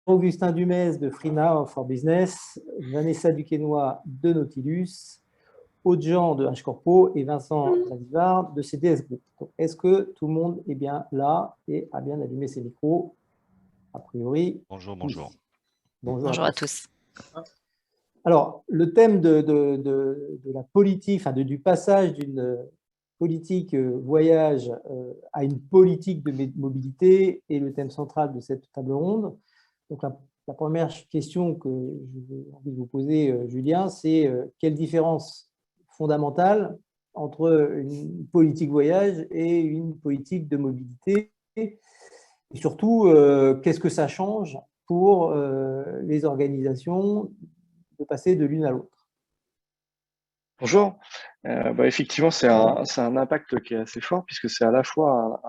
Augustin Dumez de Freenow for Business, Vanessa Duquesnoy de Nautilus, Aude-Jean de H-Corpo et Vincent Zadivard de CDS Group. Est-ce que tout le monde est bien là et a bien allumé ses micros? A priori, Bonjour, oui. bonjour. Bonjour à tous. Alors, le thème de la politique, enfin du passage d'une politique voyage à une politique de mobilité est le thème central de cette table ronde. Donc, la première question que j'ai envie de vous poser, Julien, c'est quelle différence fondamentale entre une politique voyage et une politique de mobilité? Et surtout, qu'est-ce que ça change pour les organisations de passer de l'une à l'autre? Bonjour. Effectivement, c'est un impact qui est assez fort puisque c'est à la fois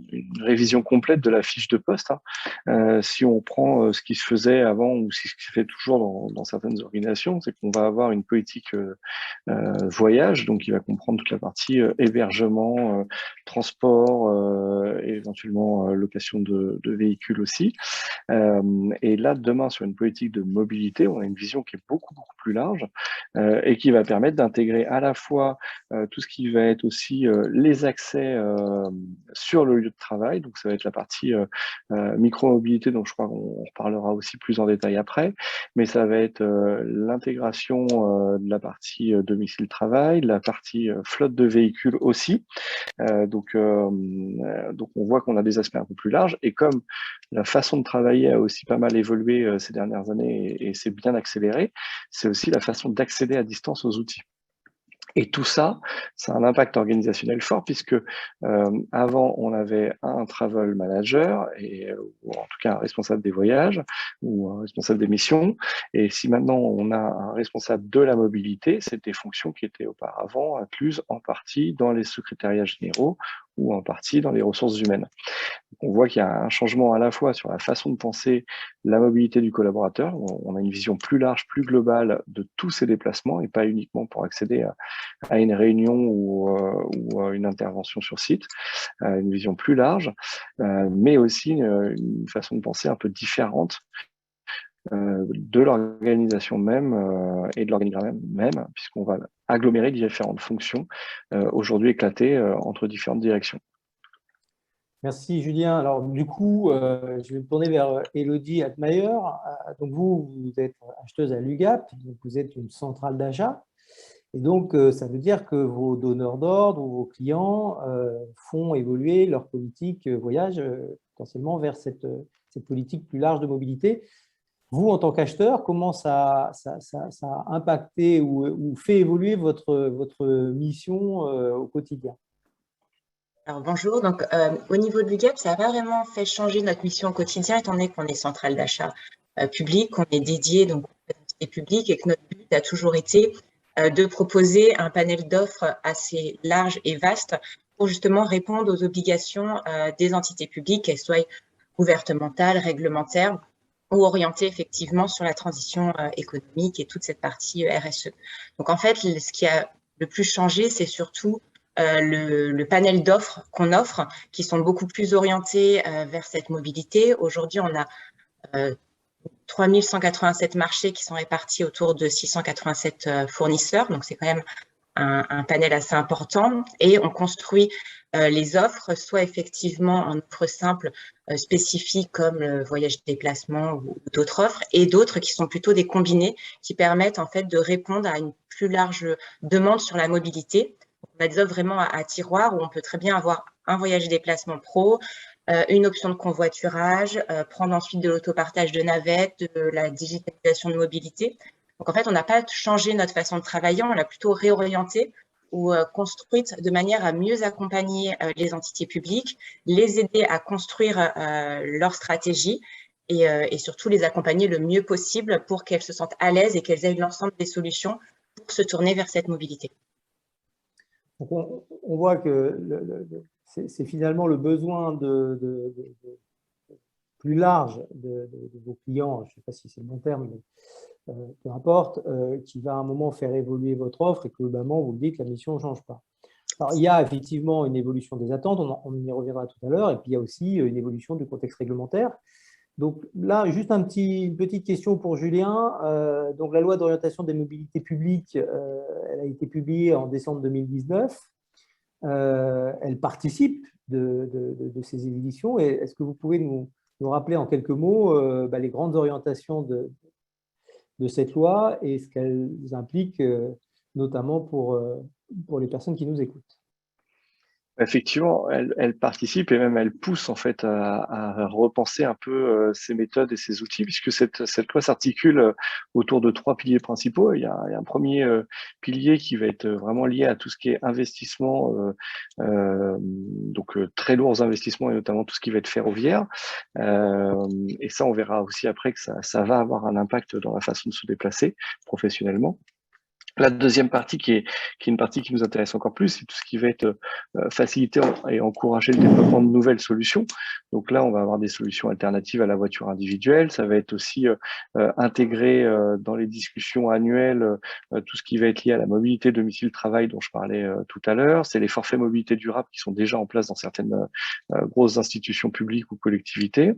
une révision complète de la fiche de poste. Si on prend ce qui se faisait avant ou ce qui se fait toujours dans certaines organisations, c'est qu'on va avoir une politique voyage, donc qui va comprendre toute la partie hébergement, transport, et éventuellement location de véhicules aussi. Et là, demain, sur une politique de mobilité, on a une vision qui est beaucoup plus large et qui va permettre d'intégrer à la fois tout ce qui va être aussi les accès sur le lieu de travail. Donc, ça va être la partie micro-mobilité, dont je crois qu'on reparlera aussi plus en détail après. Mais ça va être l'intégration de la partie domicile-travail, la partie flotte de véhicules aussi. Donc, on voit qu'on a des aspects un peu plus larges. Et comme la façon de travailler a aussi pas mal évolué ces dernières années et c'est bien accéléré, c'est aussi la façon d'accéder à distance aux outils. Et tout ça, ça a un impact organisationnel fort puisque avant, on avait un travel manager, ou en tout cas un responsable des voyages ou un responsable des missions. Et si maintenant, on a un responsable de la mobilité, c'est des fonctions qui étaient auparavant incluses en partie dans les secrétariats généraux ou en partie dans les ressources humaines. On voit qu'il y a un changement à la fois sur la façon de penser la mobilité du collaborateur. On a une vision plus large, plus globale de tous ces déplacements et pas uniquement pour accéder à une réunion ou à une intervention sur site. Une vision plus large, mais aussi une façon de penser un peu différente de l'organisation même et de l'organigramme même, puisqu'on va agglomérer différentes fonctions aujourd'hui éclatées entre différentes directions. Merci Julien. Alors du coup, je vais me tourner vers Élodie Altmaier. Donc vous êtes acheteuse à l'UGAP, donc vous êtes une centrale d'achat. Et donc ça veut dire que vos donneurs d'ordre ou vos clients font évoluer leur politique voyage potentiellement vers cette politique plus large de mobilité. Vous, en tant qu'acheteur, comment ça a impacté ou fait évoluer votre mission au quotidien? Alors bonjour, donc au niveau de l'UGAP, ça n'a pas vraiment fait changer notre mission au quotidien, étant donné qu'on est centrale d'achat publique, qu'on est dédié donc aux entités publiques et que notre but a toujours été de proposer un panel d'offres assez large et vaste pour justement répondre aux obligations des entités publiques, qu'elles soient gouvernementales, réglementaires ou orientées effectivement sur la transition économique et toute cette partie RSE. Donc en fait, ce qui a le plus changé, c'est surtout le panel d'offres qu'on offre, qui sont beaucoup plus orientés vers cette mobilité. Aujourd'hui, on a 3187 marchés qui sont répartis autour de 687 fournisseurs, donc c'est quand même un panel assez important. Et on construit les offres, soit effectivement en offres simples spécifiques comme le voyage déplacement ou d'autres offres, et d'autres qui sont plutôt des combinés qui permettent en fait de répondre à une plus large demande sur la mobilité. On a des offres vraiment à tiroir où on peut très bien avoir un voyage déplacement pro, une option de convoiturage, prendre ensuite de l'autopartage de navettes, de la digitalisation de mobilité. Donc en fait, on n'a pas changé notre façon de travailler, on l'a plutôt réorientée ou construite de manière à mieux accompagner les entités publiques, les aider à construire leur stratégie et surtout les accompagner le mieux possible pour qu'elles se sentent à l'aise et qu'elles aient l'ensemble des solutions pour se tourner vers cette mobilité. Donc on voit que c'est finalement le besoin plus large de vos clients, je ne sais pas si c'est le bon terme, mais peu importe, qui va à un moment faire évoluer votre offre et que globalement, vous le dites, la mission ne change pas. Alors, il y a effectivement une évolution des attentes, on y reviendra tout à l'heure, et puis il y a aussi une évolution du contexte réglementaire. Donc là, juste une petite question pour Julien. Donc la loi d'orientation des mobilités publiques, elle a été publiée en décembre 2019. Elle participe de ces éditions. Et est-ce que vous pouvez nous rappeler en quelques mots les grandes orientations de cette loi et ce qu'elles impliquent, notamment pour les personnes qui nous écoutent? Effectivement, elle participe et même elle pousse en fait à repenser un peu ces méthodes et ces outils, puisque cette loi s'articule autour de 3 piliers principaux. Il y a un premier pilier qui va être vraiment lié à tout ce qui est investissement, donc très lourds investissements et notamment tout ce qui va être ferroviaire. Et ça, on verra aussi après que ça va avoir un impact dans la façon de se déplacer professionnellement. La deuxième partie qui est une partie qui nous intéresse encore plus, c'est tout ce qui va être faciliter et encourager le développement de nouvelles solutions. Donc là, on va avoir des solutions alternatives à la voiture individuelle. Ça va être aussi intégré dans les discussions annuelles tout ce qui va être lié à la mobilité domicile-travail dont je parlais tout à l'heure. C'est les forfaits mobilité durable qui sont déjà en place dans certaines grosses institutions publiques ou collectivités.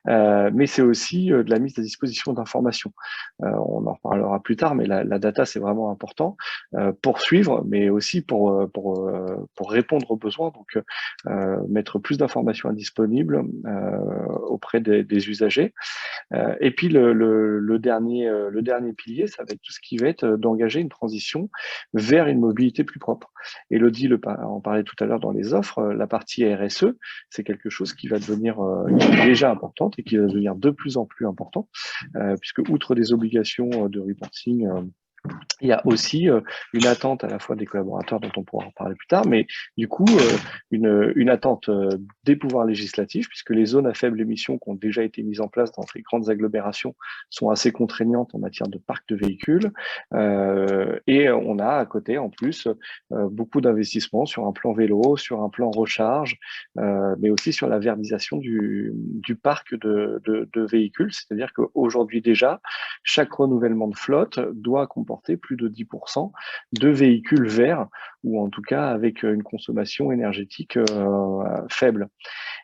Mais c'est aussi de la mise à disposition d'informations. On en reparlera plus tard, mais la data, c'est vraiment important pour suivre, mais aussi pour répondre aux besoins, donc mettre plus d'informations disponibles auprès des usagers. Et puis le dernier pilier, ça va être tout ce qui va être d'engager une transition vers une mobilité plus propre. Elodie en parlait tout à l'heure dans les offres, la partie RSE, c'est quelque chose qui va devenir qui est déjà importante et qui va devenir de plus en plus important, puisque outre des obligations de reporting, il y a aussi une attente à la fois des collaborateurs dont on pourra en parler plus tard, mais du coup une attente des pouvoirs législatifs, puisque les zones à faible émission qui ont déjà été mises en place dans les grandes agglomérations sont assez contraignantes en matière de parc de véhicules. Et on a à côté en plus beaucoup d'investissements sur un plan vélo, sur un plan recharge, mais aussi sur la verdisation du parc de véhicules. C'est-à-dire qu'aujourd'hui déjà, chaque renouvellement de flotte doit comporter plus de 10% de véhicules verts, ou en tout cas avec une consommation énergétique faible.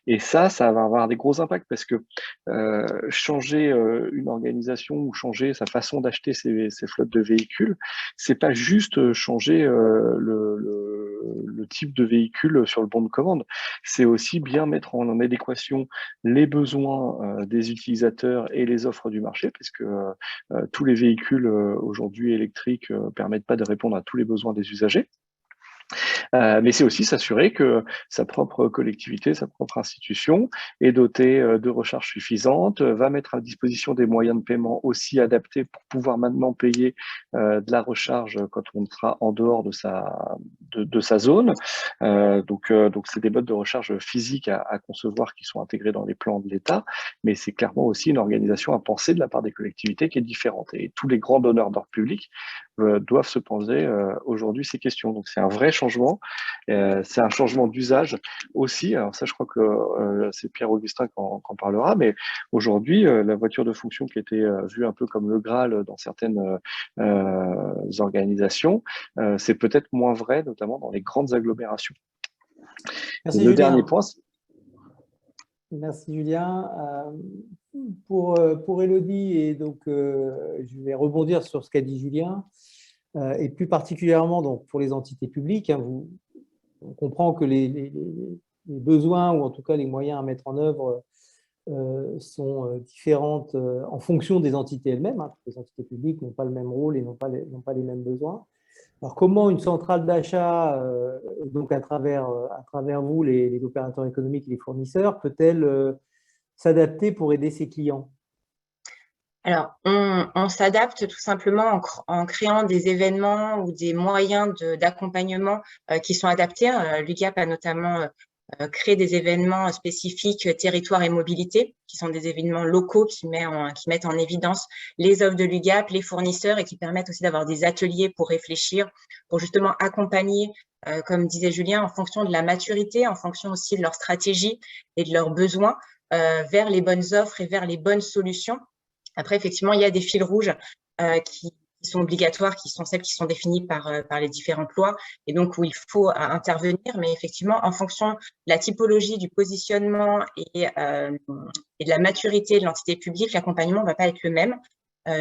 Et ça va avoir des gros impacts parce que changer une organisation ou changer sa façon d'acheter ses flottes de véhicules, c'est pas juste changer le type de véhicule sur le bon de commande. C'est aussi bien mettre en adéquation les besoins des utilisateurs et les offres du marché, parce que tous les véhicules aujourd'hui électriques permettent pas de répondre à tous les besoins des usagers. Mais c'est aussi s'assurer que sa propre collectivité, sa propre institution est dotée de recharge suffisante, va mettre à disposition des moyens de paiement aussi adaptés pour pouvoir maintenant payer de la recharge quand on sera en dehors de sa zone. Donc c'est des modes de recharge physiques à concevoir qui sont intégrés dans les plans de l'État, mais c'est clairement aussi une organisation à penser de la part des collectivités qui est différente. Et tous les grands donneurs d'ordre public doivent se poser aujourd'hui ces questions. Donc c'est un vrai changement. C'est un changement d'usage aussi. Alors ça, je crois que c'est Pierre-Augustin qui en parlera, mais aujourd'hui, la voiture de fonction qui était vue un peu comme le Graal dans certaines organisations, c'est peut-être moins vrai, notamment dans les grandes agglomérations. Merci, le Julien. Dernier point. Merci, Julien. Pour Elodie, et donc je vais rebondir sur ce qu'a dit Julien, et plus particulièrement donc, pour les entités publiques. On comprend que les besoins, ou en tout cas les moyens à mettre en œuvre, sont différentes en fonction des entités elles-mêmes. Les entités publiques n'ont pas le même rôle et n'ont pas les mêmes besoins. Alors, comment une centrale d'achat, donc à travers vous, les opérateurs économiques et les fournisseurs, peut-elle s'adapter pour aider ses clients? Alors, on s'adapte tout simplement en créant des événements ou des moyens d'accompagnement qui sont adaptés. L'UGAP a notamment créé des événements spécifiques territoire et mobilité, qui sont des événements locaux qui mettent en évidence les offres de l'UGAP, les fournisseurs, et qui permettent aussi d'avoir des ateliers pour réfléchir, pour justement accompagner, comme disait Julien, en fonction de la maturité, en fonction aussi de leur stratégie et de leurs besoins, vers les bonnes offres et vers les bonnes solutions. Après, effectivement, il y a des fils rouges qui qui sont obligatoires, qui sont celles qui sont définies par les différentes lois, et donc où il faut intervenir. Mais effectivement, en fonction de la typologie, du positionnement et de la maturité de l'entité publique, l'accompagnement ne va pas être le même.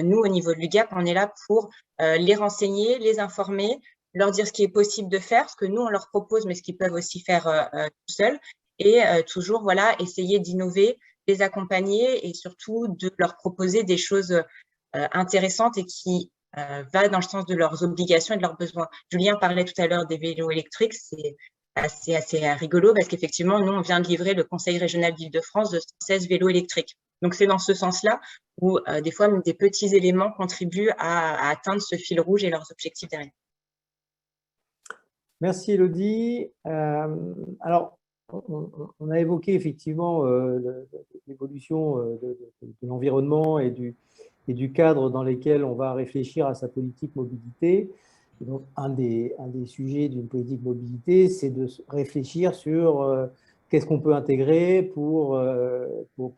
Nous, au niveau de l'UGAP, on est là pour les renseigner, les informer, leur dire ce qui est possible de faire, ce que nous, on leur propose, mais ce qu'ils peuvent aussi faire tout seuls, et toujours voilà, essayer d'innover, les accompagner et surtout de leur proposer des choses intéressantes et qui va dans le sens de leurs obligations et de leurs besoins. Julien parlait tout à l'heure des vélos électriques, c'est assez rigolo parce qu'effectivement, nous, on vient de livrer le Conseil régional d'Île-de-France de 116 vélos électriques. Donc, c'est dans ce sens-là où des fois, des petits éléments contribuent à atteindre ce fil rouge et leurs objectifs derrière. Merci Élodie. Alors, on a évoqué effectivement l'évolution de l'environnement et du cadre dans lesquels on va réfléchir à sa politique mobilité. Et donc, un des sujets d'une politique mobilité, c'est de réfléchir sur qu'est-ce qu'on peut intégrer pour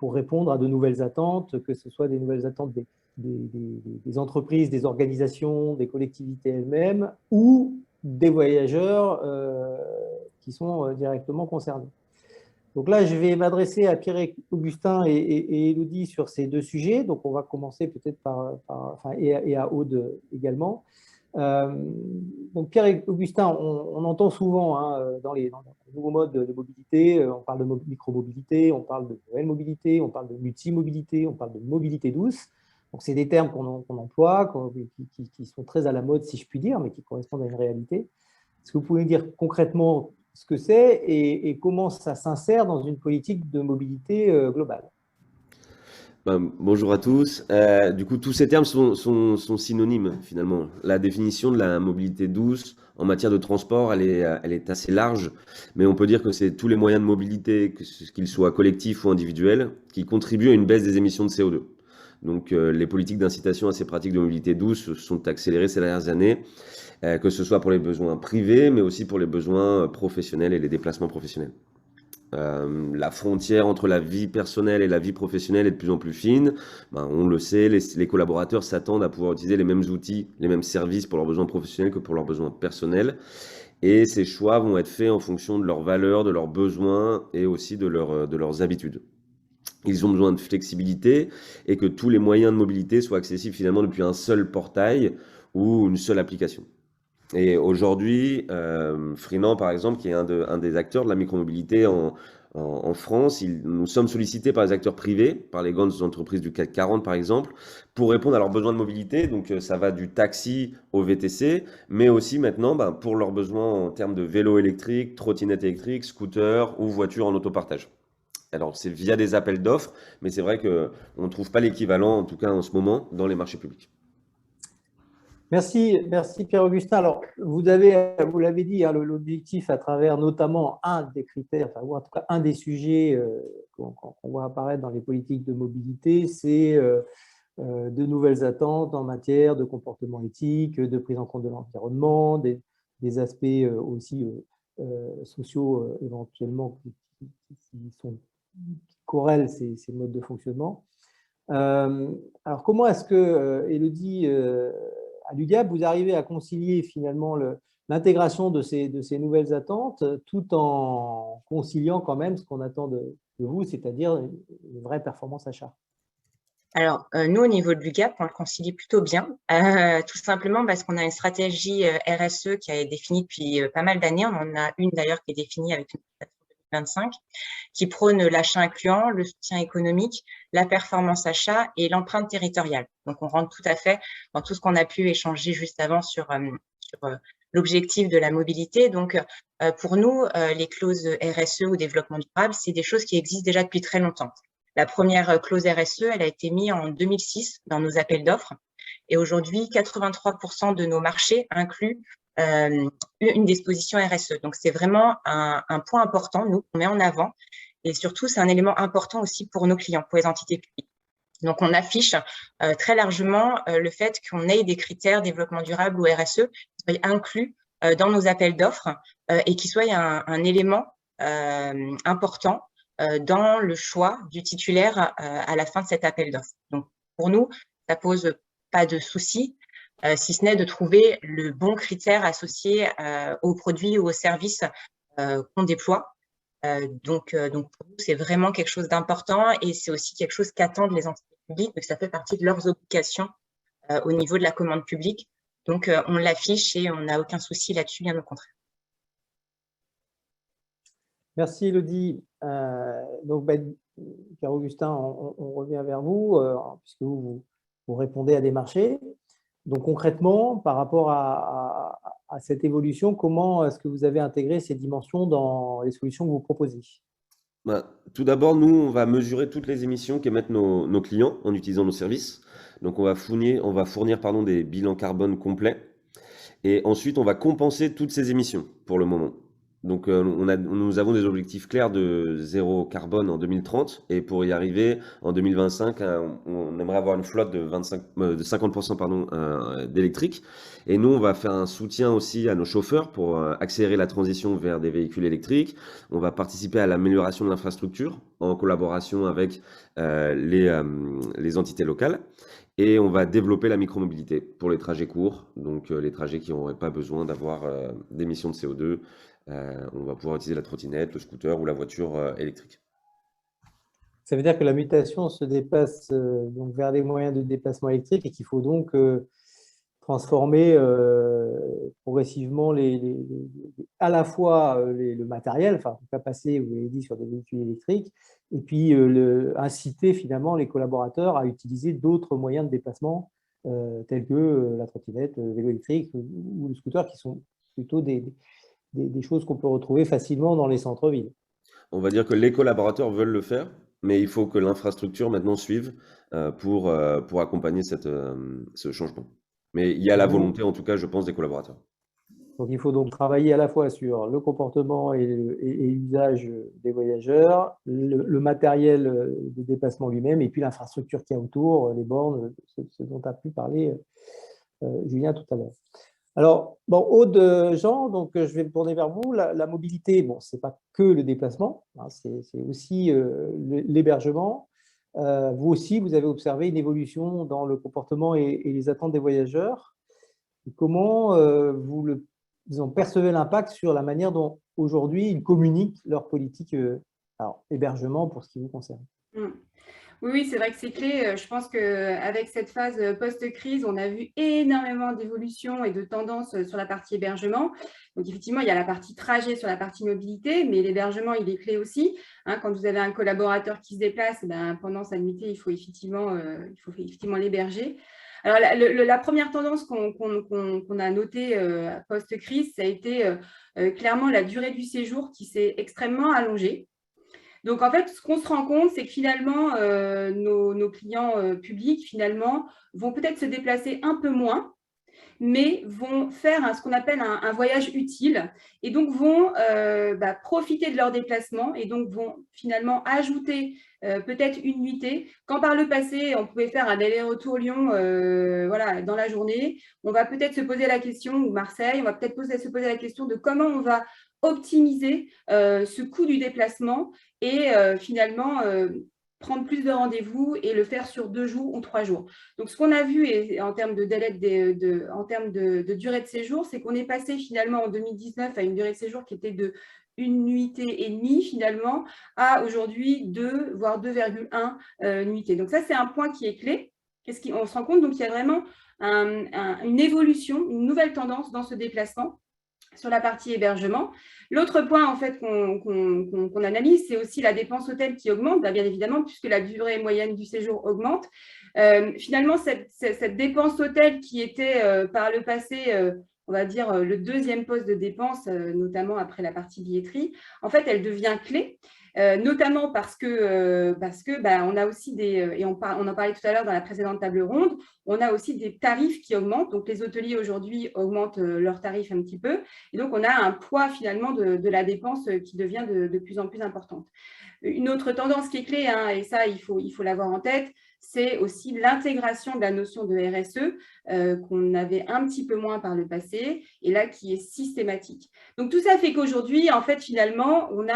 répondre à de nouvelles attentes, que ce soit des nouvelles attentes des entreprises, des organisations, des collectivités elles-mêmes ou des voyageurs qui sont directement concernés. Donc là, je vais m'adresser à Pierre-Augustin et Élodie sur ces deux sujets. Donc, on va commencer peut-être et à Aude également. Donc, Pierre-Augustin, on entend souvent dans les nouveaux modes de mobilité, on parle de micromobilité, on parle de nouvelle mobilité, on parle de multimobilité, on parle de mobilité douce. Donc, c'est des termes qu'on emploie, qui sont très à la mode, si je puis dire, mais qui correspondent à une réalité. Est-ce que vous pouvez dire concrètement ce que c'est et comment ça s'insère dans une politique de mobilité globale? Bonjour à tous. Du coup, tous ces termes sont synonymes finalement. La définition de la mobilité douce en matière de transport, elle est assez large, mais on peut dire que c'est tous les moyens de mobilité, qu'ils soient collectifs ou individuels, qui contribuent à une baisse des émissions de CO2. Donc, les politiques d'incitation à ces pratiques de mobilité douce sont accélérées ces dernières années, que ce soit pour les besoins privés, mais aussi pour les besoins professionnels et les déplacements professionnels. La frontière entre la vie personnelle et la vie professionnelle est de plus en plus fine. On le sait, les collaborateurs s'attendent à pouvoir utiliser les mêmes outils, les mêmes services pour leurs besoins professionnels que pour leurs besoins personnels. Et ces choix vont être faits en fonction de leurs valeurs, de leurs besoins et aussi de leurs habitudes. Ils ont besoin de flexibilité et que tous les moyens de mobilité soient accessibles finalement depuis un seul portail ou une seule application. Et aujourd'hui, Freenant, par exemple, qui est un des acteurs de la micromobilité en France, nous sommes sollicités par les acteurs privés, par les grandes entreprises du CAC 40, par exemple, pour répondre à leurs besoins de mobilité. Donc, ça va du taxi au VTC, mais aussi maintenant pour leurs besoins en termes de vélo électrique, trottinette électrique, scooter ou voiture en autopartage. Alors, c'est via des appels d'offres, mais c'est vrai qu'on ne trouve pas l'équivalent, en tout cas en ce moment, dans les marchés publics. Merci Pierre-Augustin. Alors, vous l'avez dit, l'objectif à travers notamment un des critères, ou en tout cas un des sujets qu'on voit apparaître dans les politiques de mobilité, c'est de nouvelles attentes en matière de comportement éthique, de prise en compte de l'environnement, des aspects aussi sociaux éventuellement qui corrèlent ces modes de fonctionnement. Alors, comment est-ce que, Élodie, à l'UGAP, vous arrivez à concilier finalement l'intégration de ces nouvelles attentes tout en conciliant quand même ce qu'on attend de vous, c'est-à-dire une vraie performance achat? Alors, nous, au niveau de l'UGAP, on le concilie plutôt bien, tout simplement parce qu'on a une stratégie RSE qui est définie depuis pas mal d'années. On en a une d'ailleurs qui est définie avec une plateforme 2025 qui prône l'achat incluant, le soutien économique, la performance achat et l'empreinte territoriale. Donc, on rentre tout à fait dans tout ce qu'on a pu échanger juste avant sur l'objectif de la mobilité. Donc, pour nous, les clauses RSE ou développement durable, c'est des choses qui existent déjà depuis très longtemps. La première clause RSE, elle a été mise en 2006 dans nos appels d'offres. Et aujourd'hui, 83% de nos marchés incluent une disposition RSE. Donc, c'est vraiment un point important, nous, qu'on met en avant. Et surtout, c'est un élément important aussi pour nos clients, pour les entités publiques. Donc, on affiche très largement le fait qu'on ait des critères développement durable ou RSE qui soient inclus dans nos appels d'offres et qui soient un élément important dans le choix du titulaire à la fin de cet appel d'offres. Donc, pour nous, ça pose pas de souci. si ce n'est de trouver le bon critère associé aux produits ou aux services qu'on déploie. Donc pour nous, c'est vraiment quelque chose d'important et c'est aussi quelque chose qu'attendent les entités publiques, parce que ça fait partie de leurs obligations au niveau de la commande publique. Donc, on l'affiche et on n'a aucun souci là-dessus, bien au contraire. Merci, Elodie. Donc, Pierre-Augustin, on revient vers vous, puisque vous répondez à des marchés. Donc, concrètement, par rapport à cette évolution, comment est-ce que vous avez intégré ces dimensions dans les solutions que vous proposez? Tout d'abord, nous, on va mesurer toutes les émissions qu'émettent nos clients en utilisant nos services. Donc, on va fournir des bilans carbone complets. Et ensuite, on va compenser toutes ces émissions pour le moment. Donc, nous avons des objectifs clairs de zéro carbone en 2030. Et pour y arriver, en 2025, on aimerait avoir une flotte de 50% d'électrique. Et nous, on va faire un soutien aussi à nos chauffeurs pour accélérer la transition vers des véhicules électriques. On va participer à l'amélioration de l'infrastructure en collaboration avec les entités locales. Et on va développer la micromobilité pour les trajets courts, donc les trajets qui n'auraient pas besoin d'avoir d'émissions de CO2. On va pouvoir utiliser la trottinette, le scooter ou la voiture électrique. Ça veut dire que la mutation se dépasse donc vers des moyens de déplacement électrique et qu'il faut donc transformer progressivement à la fois le matériel, enfin, on peut passer, vous l'avez dit, sur des véhicules électriques, et puis inciter finalement les collaborateurs à utiliser d'autres moyens de déplacement tels que la trottinette, le vélo électrique ou le scooter, qui sont plutôt des choses qu'on peut retrouver facilement dans les centres-villes. On va dire que les collaborateurs veulent le faire, mais il faut que l'infrastructure maintenant suive pour accompagner ce changement. Mais il y a la volonté, en tout cas, je pense, des collaborateurs. Donc, il faut donc travailler à la fois sur le comportement et l'usage des voyageurs, le matériel de déplacement lui-même, et puis l'infrastructure qu'il y a autour, les bornes, ce dont a pu parler Julien tout à l'heure. Alors, Aude, Jean, donc je vais me tourner vers vous. La mobilité, ce n'est pas que le déplacement, hein, c'est aussi l'hébergement. Vous aussi, vous avez observé une évolution dans le comportement et les attentes des voyageurs. Et comment vous percevez l'impact sur la manière dont aujourd'hui ils communiquent leur politique hébergement pour ce qui vous concerne? Oui, c'est vrai que c'est clé. Je pense qu'avec cette phase post-crise, on a vu énormément d'évolutions et de tendances sur la partie hébergement. Donc, effectivement, il y a la partie trajet sur la partie mobilité, mais l'hébergement, il est clé aussi. Quand vous avez un collaborateur qui se déplace, pendant sa nuitée, il faut effectivement l'héberger. Alors, la première tendance qu'on a notée post-crise, ça a été clairement la durée du séjour qui s'est extrêmement allongée. Donc, en fait, ce qu'on se rend compte, c'est que finalement, nos clients publics, finalement, vont peut-être se déplacer un peu moins, mais vont faire ce qu'on appelle un voyage utile et donc vont profiter de leur déplacement et donc vont finalement ajouter peut-être une nuitée. Quand par le passé, on pouvait faire un aller-retour Lyon dans la journée, on va peut-être se poser la question, ou Marseille, on va peut-être se poser la question de comment on va optimiser ce coût du déplacement et finalement prendre plus de rendez-vous et le faire sur 2 jours ou 3 jours. Donc, ce qu'on a vu en termes de délai, en termes de durée de séjour, c'est qu'on est passé finalement en 2019 à une durée de séjour qui était de 1 nuitée et demie finalement à aujourd'hui 2, voire 2,1 nuitées. Donc, ça, c'est un point qui est clé. On se rend compte donc qu'il y a vraiment une évolution, une nouvelle tendance dans ce déplacement sur la partie hébergement. L'autre point en fait qu'on analyse, c'est aussi la dépense hôtel qui augmente, bien évidemment, puisque la durée moyenne du séjour augmente. Finalement, cette dépense hôtel qui était par le passé, on va dire, le deuxième poste de dépense, notamment après la partie billetterie, en fait, elle devient clé. Notamment parce que on a aussi et on en parlait tout à l'heure dans la précédente table ronde, on a aussi des tarifs qui augmentent. Donc, les hôteliers aujourd'hui augmentent leurs tarifs un petit peu. Et donc, on a un poids finalement de la dépense qui devient de plus en plus importante. Une autre tendance qui est clé, et ça, il faut l'avoir en tête, c'est aussi l'intégration de la notion de RSE qu'on avait un petit peu moins par le passé et là qui est systématique. Donc, tout ça fait qu'aujourd'hui, en fait, finalement, on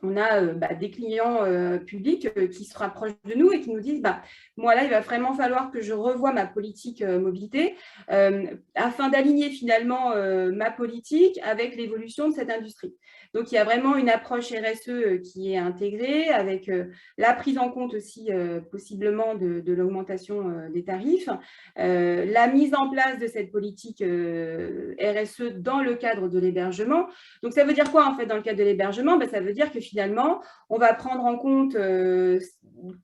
on a des clients publics qui se rapprochent de nous et qui nous disent moi là, il va vraiment falloir que je revoie ma politique mobilité afin d'aligner finalement ma politique avec l'évolution de cette industrie. Donc, il y a vraiment une approche RSE qui est intégrée avec la prise en compte aussi possiblement de l'augmentation des tarifs, la mise en place de cette politique RSE dans le cadre de l'hébergement. Donc, ça veut dire quoi en fait dans le cadre de l'hébergement? Ça veut dire que finalement, on va prendre en compte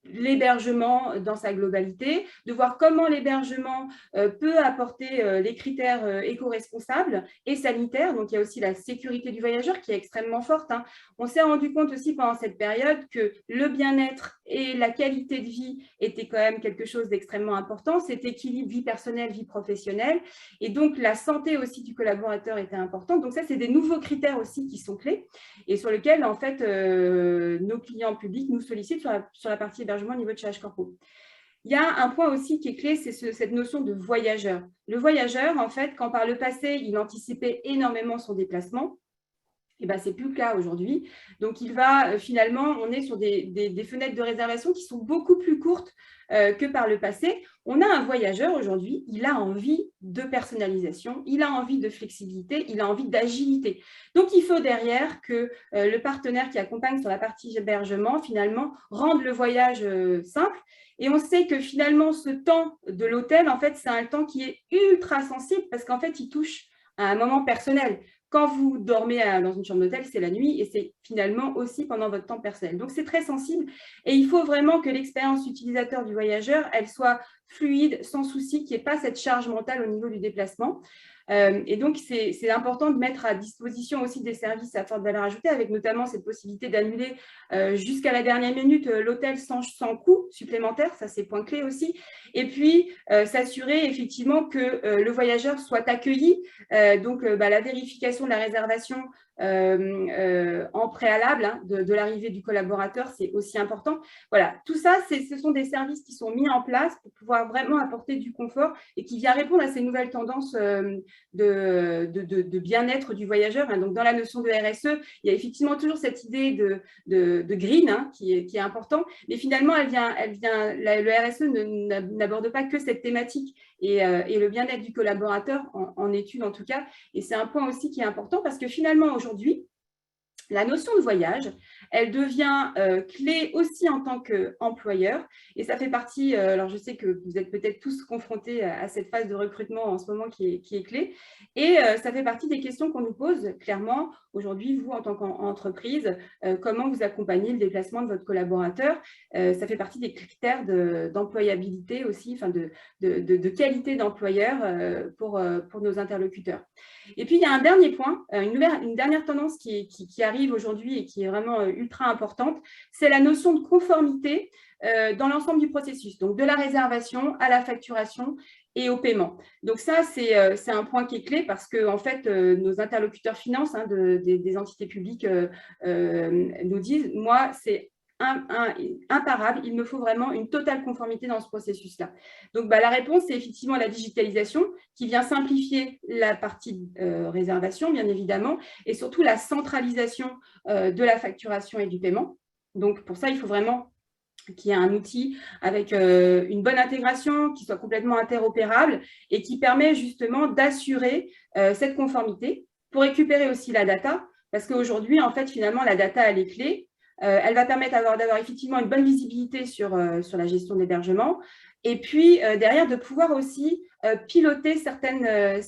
l'hébergement dans sa globalité, de voir comment l'hébergement peut apporter les critères éco-responsables et sanitaires. Donc, il y a aussi la sécurité du voyageur qui est extrêmement forte. On s'est rendu compte aussi pendant cette période que le bien-être et la qualité de vie étaient quand même quelque chose d'extrêmement important. Cet équilibre vie personnelle, vie professionnelle. Et donc, la santé aussi du collaborateur était importante. Donc, ça, c'est des nouveaux critères aussi qui sont clés et sur lesquels, en fait, nos clients publics nous sollicitent sur la partie hébergement au niveau de chez HCorpo. Il y a un point aussi qui est clé, c'est cette notion de voyageur. Le voyageur, en fait, quand par le passé, il anticipait énormément son déplacement, ce n'est plus le cas aujourd'hui. Donc, il va finalement, on est sur des fenêtres de réservation qui sont beaucoup plus courtes que par le passé. On a un voyageur aujourd'hui, il a envie de personnalisation, il a envie de flexibilité, il a envie d'agilité. Donc, il faut derrière que le partenaire qui accompagne sur la partie hébergement, finalement, rende le voyage simple. Et on sait que finalement, ce temps de l'hôtel, en fait, c'est un temps qui est ultra sensible parce qu'en fait, il touche à un moment personnel. Quand vous dormez dans une chambre d'hôtel, c'est la nuit et c'est finalement aussi pendant votre temps personnel. Donc, c'est très sensible et il faut vraiment que l'expérience utilisateur du voyageur, elle soit fluide, sans souci, qu'il n'y ait pas cette charge mentale au niveau du déplacement. Et donc, c'est important de mettre à disposition aussi des services à forte valeur ajoutée, avec notamment cette possibilité d'annuler jusqu'à la dernière minute l'hôtel sans coût supplémentaire, ça c'est point clé aussi. Et puis, s'assurer effectivement que le voyageur soit accueilli, donc la vérification de la réservation en préalable de l'arrivée du collaborateur, c'est aussi important. Voilà, tout ça, ce sont des services qui sont mis en place pour pouvoir vraiment apporter du confort et qui vient répondre à ces nouvelles tendances de bien-être du voyageur. Donc, dans la notion de RSE, il y a effectivement toujours cette idée de green qui est important, mais finalement, le RSE n'aborde pas que cette thématique et le bien-être du collaborateur en étude en tout cas. Et c'est un point aussi qui est important parce que finalement, aujourd'hui, la notion de voyage, elle devient clé aussi en tant qu'employeur et ça fait partie, alors je sais que vous êtes peut-être tous confrontés à cette phase de recrutement en ce moment qui est clé et ça fait partie des questions qu'on nous pose clairement aujourd'hui, vous en tant qu'entreprise, comment vous accompagnez le déplacement de votre collaborateur, ça fait partie des critères d'employabilité aussi, enfin de qualité d'employeur pour nos interlocuteurs. Et puis, il y a un dernier point, une dernière tendance qui arrive aujourd'hui et qui est vraiment ultra importante, c'est la notion de conformité dans l'ensemble du processus, donc de la réservation à la facturation et au paiement. Donc ça, c'est un point qui est clé parce que en fait, nos interlocuteurs finance des entités publiques nous disent, moi, c'est imparable, il me faut vraiment une totale conformité dans ce processus-là. Donc, la réponse, c'est effectivement la digitalisation qui vient simplifier la partie réservation, bien évidemment, et surtout la centralisation de la facturation et du paiement. Donc, pour ça, il faut vraiment qu'il y ait un outil avec une bonne intégration, qui soit complètement interopérable et qui permet justement d'assurer cette conformité pour récupérer aussi la data, parce qu'aujourd'hui, en fait, finalement, la data, elle est clé. Elle va permettre d'avoir effectivement une bonne visibilité sur la gestion de l'hébergement et puis derrière de pouvoir aussi piloter certains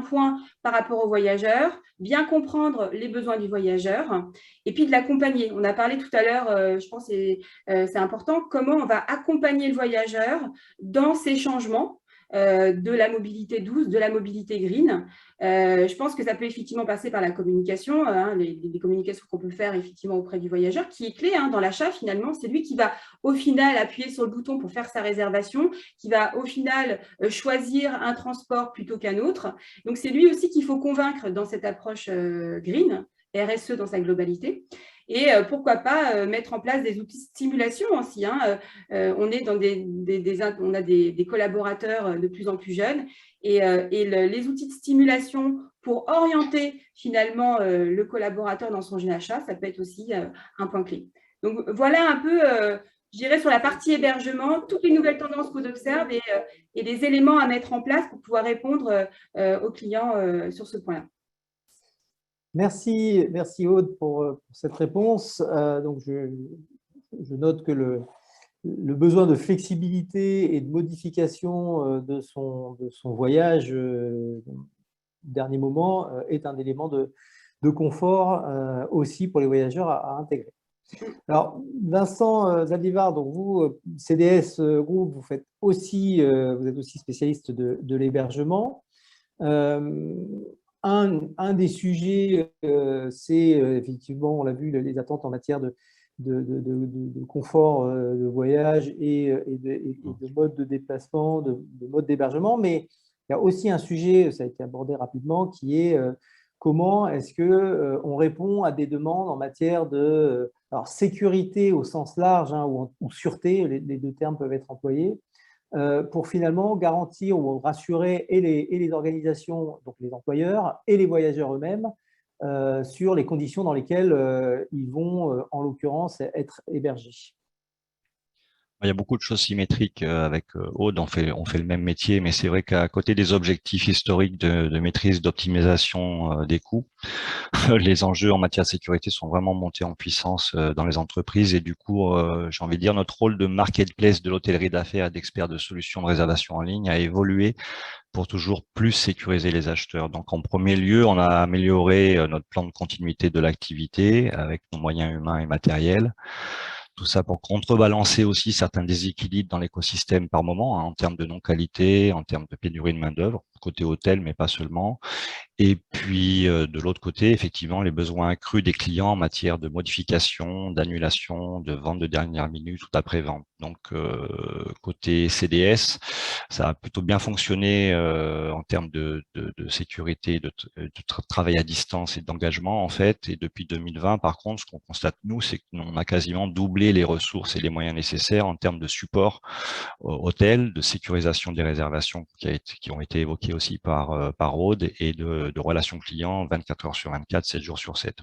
points par rapport aux voyageurs, bien comprendre les besoins du voyageur et puis de l'accompagner. On a parlé tout à l'heure, je pense que c'est important, comment on va accompagner le voyageur dans ces changements de la mobilité douce, de la mobilité green. Je pense que ça peut effectivement passer par la communication, les communications qu'on peut faire effectivement auprès du voyageur, qui est clé dans l'achat finalement. C'est lui qui va au final appuyer sur le bouton pour faire sa réservation, qui va au final choisir un transport plutôt qu'un autre. Donc, c'est lui aussi qu'il faut convaincre dans cette approche green, RSE dans sa globalité. Et pourquoi pas mettre en place des outils de stimulation aussi. Hein. On est dans on a des collaborateurs de plus en plus jeunes et les outils de stimulation pour orienter finalement le collaborateur dans son jeune achat, ça peut être aussi un point clé. Donc voilà un peu, je dirais, sur la partie hébergement, toutes les nouvelles tendances qu'on observe et des éléments à mettre en place pour pouvoir répondre aux clients sur ce point-là. Merci Aude pour cette réponse. Donc je note que le besoin de flexibilité et de modification de son voyage dernier moment est un élément de confort aussi pour les voyageurs à intégrer. Alors, Vincent Zaldivar, donc vous, CDS Group, vous êtes aussi spécialiste de l'hébergement. Un des sujets, c'est effectivement, on l'a vu, les attentes en matière de confort de voyage et de mode de déplacement, de mode d'hébergement. Mais il y a aussi un sujet, ça a été abordé rapidement, qui est comment est-ce qu'on répond à des demandes en matière de sécurité au sens large, hein, ou sûreté, les deux termes peuvent être employés, pour finalement garantir ou rassurer et les organisations, donc les employeurs, et les voyageurs eux-mêmes sur les conditions dans lesquelles ils vont, en l'occurrence, être hébergés. Il y a beaucoup de choses symétriques avec Aude, on fait le même métier, mais c'est vrai qu'à côté des objectifs historiques de maîtrise, d'optimisation des coûts, les enjeux en matière de sécurité sont vraiment montés en puissance dans les entreprises et du coup, j'ai envie de dire, notre rôle de marketplace de l'hôtellerie d'affaires et d'expert de solutions de réservation en ligne a évolué pour toujours plus sécuriser les acheteurs. Donc, en premier lieu, on a amélioré notre plan de continuité de l'activité avec nos moyens humains et matériels. Tout ça pour contrebalancer aussi certains déséquilibres dans l'écosystème par moment, hein, en termes de non-qualité, en termes de pénurie de main-d'œuvre, côté hôtel, mais pas seulement. Et puis, de l'autre côté, effectivement, les besoins accrus des clients en matière de modification, d'annulation, de vente de dernière minute ou d'après-vente. Donc, côté CDS, ça a plutôt bien fonctionné en termes de sécurité, de travail à distance et d'engagement, en fait. Et depuis 2020, par contre, ce qu'on constate, nous, c'est qu'on a quasiment doublé les ressources et les moyens nécessaires en termes de support hôtel, de sécurisation des réservations qui ont été évoquées aussi par Aude et de relations clients 24 heures sur 24, 7 jours sur 7.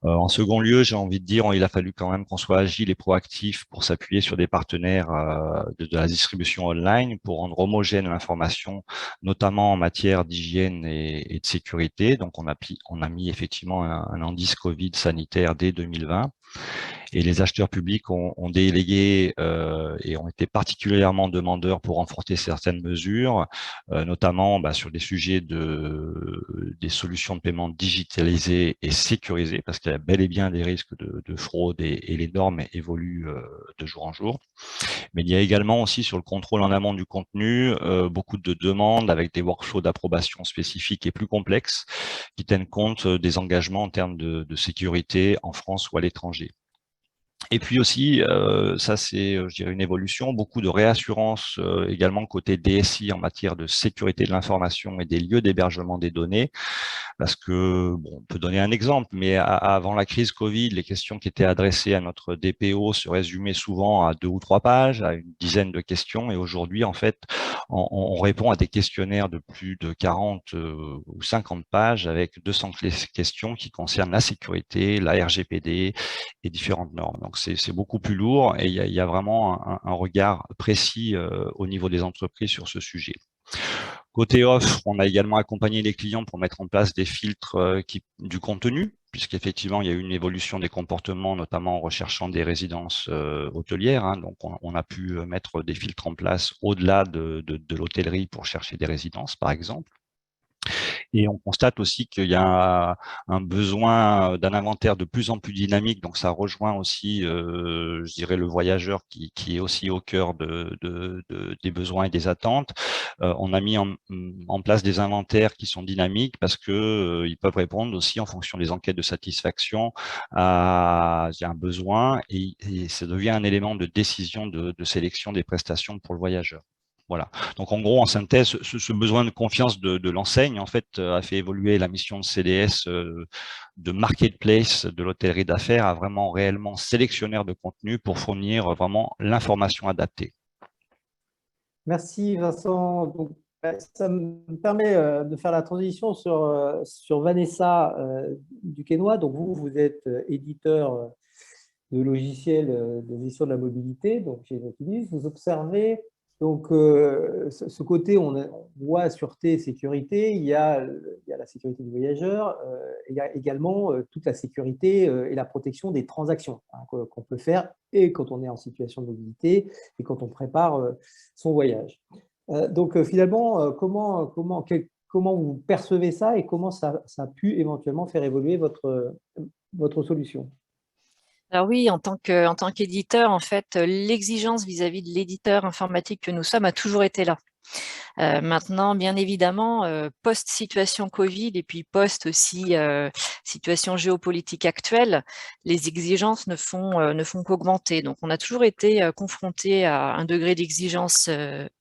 En second lieu, j'ai envie de dire, il a fallu quand même qu'on soit agile et proactif pour s'appuyer sur des partenaires de la distribution online pour rendre homogène l'information, notamment en matière d'hygiène et de sécurité. Donc, on a mis effectivement un indice Covid sanitaire dès 2020. Et les acheteurs publics ont délégué et ont été particulièrement demandeurs pour renforcer certaines mesures, notamment sur des sujets des solutions de paiement digitalisées et sécurisées, parce qu'il y a bel et bien des risques de fraude et les normes évoluent de jour en jour. Mais il y a également aussi sur le contrôle en amont du contenu, beaucoup de demandes avec des workflows d'approbation spécifiques et plus complexes qui tiennent compte des engagements en termes de sécurité en France ou à l'étranger. Et puis aussi, ça c'est, je dirais, une évolution, beaucoup de réassurance également côté DSI en matière de sécurité de l'information et des lieux d'hébergement des données. Parce que, bon, on peut donner un exemple, mais avant la crise Covid, les questions qui étaient adressées à notre DPO se résumaient souvent à 2 ou 3 pages, à une dizaine de questions. Et aujourd'hui, en fait, on répond à des questionnaires de plus de 40 ou 50 pages avec 200 questions qui concernent la sécurité, la RGPD et différentes normes. Donc, c'est beaucoup plus lourd et il y a vraiment un regard précis au niveau des entreprises sur ce sujet. Côté offre, on a également accompagné les clients pour mettre en place des filtres du contenu, puisqu'effectivement, il y a eu une évolution des comportements, notamment en recherchant des résidences hôtelières. Hein. Donc, on a pu mettre des filtres en place au-delà de l'hôtellerie pour chercher des résidences, par exemple. Et on constate aussi qu'il y a un besoin d'un inventaire de plus en plus dynamique. Donc, ça rejoint aussi, je dirais, le voyageur qui est aussi au cœur des besoins et des attentes. On a mis en place des inventaires qui sont dynamiques parce que ils peuvent répondre aussi en fonction des enquêtes de satisfaction à un besoin et ça devient un élément de décision de sélection des prestations pour le voyageur. Voilà. Donc, en gros, en synthèse, ce besoin de confiance de l'enseigne, en fait, a fait évoluer la mission de CDS de marketplace de l'hôtellerie d'affaires à vraiment réellement sélectionnaire de contenu pour fournir vraiment l'information adaptée. Merci Vincent. Donc, ça me permet de faire la transition sur Vanessa Duquesnoy. Donc vous êtes éditeur de logiciels de gestion de la mobilité, donc chez Nautilus. Vous observez donc ce côté, on voit sûreté, sécurité, il y a la sécurité du voyageur, il y a également toute la sécurité et la protection des transactions qu'on peut faire et quand on est en situation de mobilité et quand on prépare son voyage. Donc finalement, comment vous percevez ça et comment ça a pu éventuellement faire évoluer votre solution? Alors oui, en tant qu'éditeur, en fait, l'exigence vis-à-vis de l'éditeur informatique que nous sommes a toujours été là. Maintenant, bien évidemment, post-situation Covid et puis post aussi situation géopolitique actuelle, les exigences ne font qu'augmenter. Donc, on a toujours été confronté à un degré d'exigence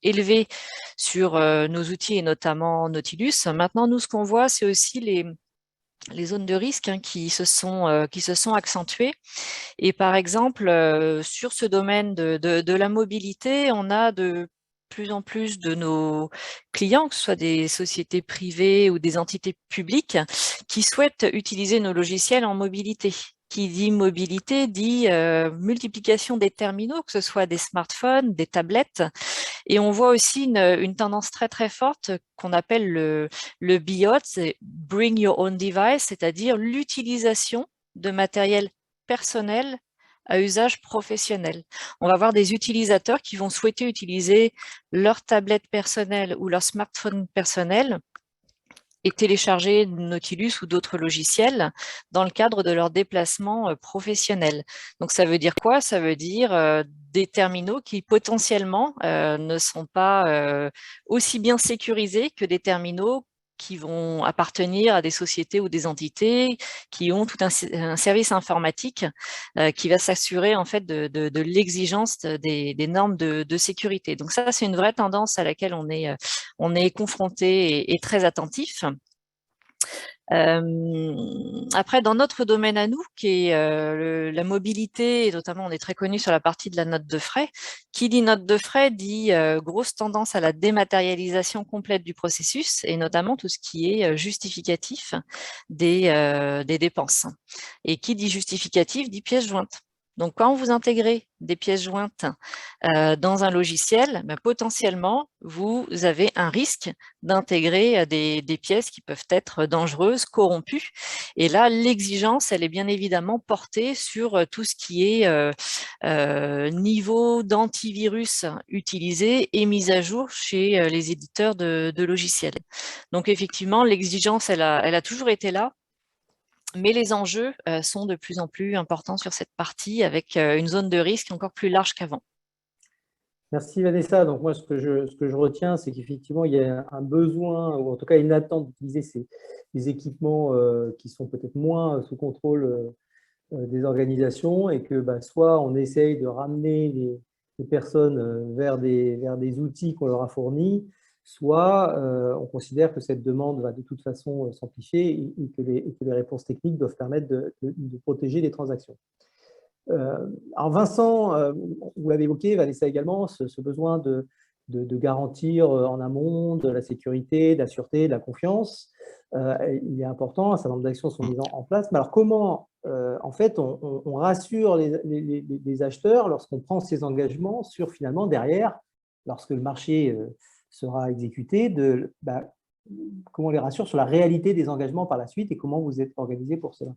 élevé sur nos outils et notamment Nautilus. Maintenant, nous, ce qu'on voit, c'est aussi les zones de risque qui se sont accentuées. Et par exemple, sur ce domaine de la mobilité, on a de plus en plus de nos clients, que ce soit des sociétés privées ou des entités publiques, qui souhaitent utiliser nos logiciels en mobilité. Qui dit mobilité dit multiplication des terminaux, que ce soit des smartphones, des tablettes. Et on voit aussi une tendance très très forte qu'on appelle le BIOT, c'est Bring Your Own Device, c'est-à-dire l'utilisation de matériel personnel à usage professionnel. On va avoir des utilisateurs qui vont souhaiter utiliser leur tablette personnelle ou leur smartphone personnel et télécharger Nautilus ou d'autres logiciels dans le cadre de leur déplacement professionnel. Donc ça veut dire quoi? Ça veut dire des terminaux qui potentiellement ne sont pas aussi bien sécurisés que des terminaux qui vont appartenir à des sociétés ou des entités qui ont tout un service informatique qui va s'assurer en fait de l'exigence des normes de sécurité. Donc ça, c'est une vraie tendance à laquelle on est confronté et très attentif. Après, dans notre domaine à nous, qui est la mobilité, et notamment on est très connu sur la partie de la note de frais, qui dit note de frais dit grosse tendance à la dématérialisation complète du processus, et notamment tout ce qui est justificatif des dépenses. Et qui dit justificatif dit pièces jointes. Donc, quand vous intégrez des pièces jointes dans un logiciel, potentiellement, vous avez un risque d'intégrer des pièces qui peuvent être dangereuses, corrompues. Et là, l'exigence, elle est bien évidemment portée sur tout ce qui est niveau d'antivirus utilisé et mis à jour chez les éditeurs de logiciels. Donc, effectivement, l'exigence, elle a toujours été là. Mais les enjeux sont de plus en plus importants sur cette partie avec une zone de risque encore plus large qu'avant. Merci Vanessa. Donc moi, ce que je retiens, c'est qu'effectivement, il y a un besoin, ou en tout cas une attente d'utiliser ces équipements qui sont peut-être moins sous contrôle des organisations et que soit on essaye de ramener les personnes vers des outils qu'on leur a fournis, soit on considère que cette demande va de toute façon s'amplifier et que les réponses techniques doivent permettre de protéger les transactions. Alors Vincent, vous l'avez évoqué, Vanessa également, ce besoin de garantir en amont de la sécurité, de la sûreté, de la confiance, il est important, un certain nombre d'actions sont mises en place. Mais alors comment, en fait, on rassure les acheteurs lorsqu'on prend ces engagements sur finalement derrière, lorsque le marché sera exécuté, comment on les rassure sur la réalité des engagements par la suite et comment vous êtes organisé pour cela?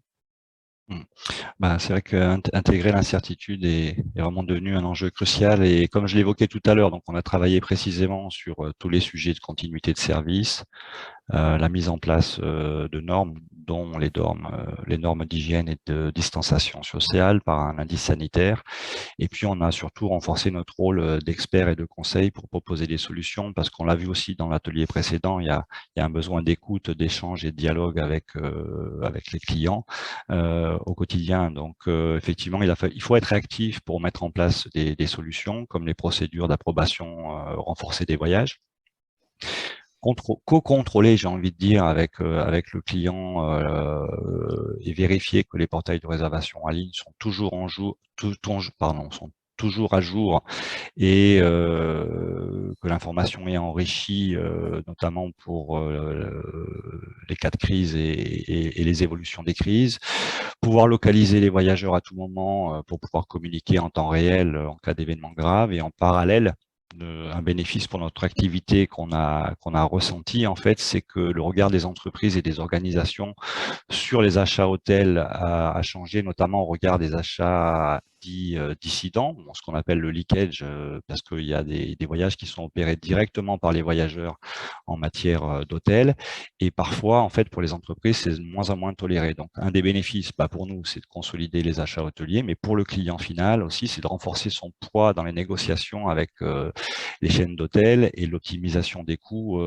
C'est vrai qu'intégrer l'incertitude est vraiment devenu un enjeu crucial et comme je l'évoquais tout à l'heure, donc on a travaillé précisément sur tous les sujets de continuité de service, la mise en place de normes, dont les normes d'hygiène et de distanciation sociale par un indice sanitaire. Et puis, on a surtout renforcé notre rôle d'expert et de conseil pour proposer des solutions, parce qu'on l'a vu aussi dans l'atelier précédent, il y a un besoin d'écoute, d'échange et de dialogue avec les clients au quotidien. Donc, effectivement, il faut être réactif pour mettre en place des solutions, comme les procédures d'approbation renforcée des voyages. Co-contrôler, j'ai envie de dire, avec le client et vérifier que les portails de réservation en ligne sont toujours sont toujours à jour et que l'information est enrichie, notamment pour les cas de crise et les évolutions des crises. Pouvoir localiser les voyageurs à tout moment pour pouvoir communiquer en temps réel en cas d'événement grave, et en parallèle, un bénéfice pour notre activité qu'on a ressenti, en fait, c'est que le regard des entreprises et des organisations sur les achats hôtels a changé, notamment au regard des achats dits dissidents, ce qu'on appelle le leakage, parce qu'il y a des voyages qui sont opérés directement par les voyageurs en matière d'hôtel, et parfois, en fait, pour les entreprises, c'est de moins en moins toléré. Donc, un des bénéfices, pour nous, c'est de consolider les achats hôteliers, mais pour le client final aussi, c'est de renforcer son poids dans les négociations avec les chaînes d'hôtels et l'optimisation des coûts,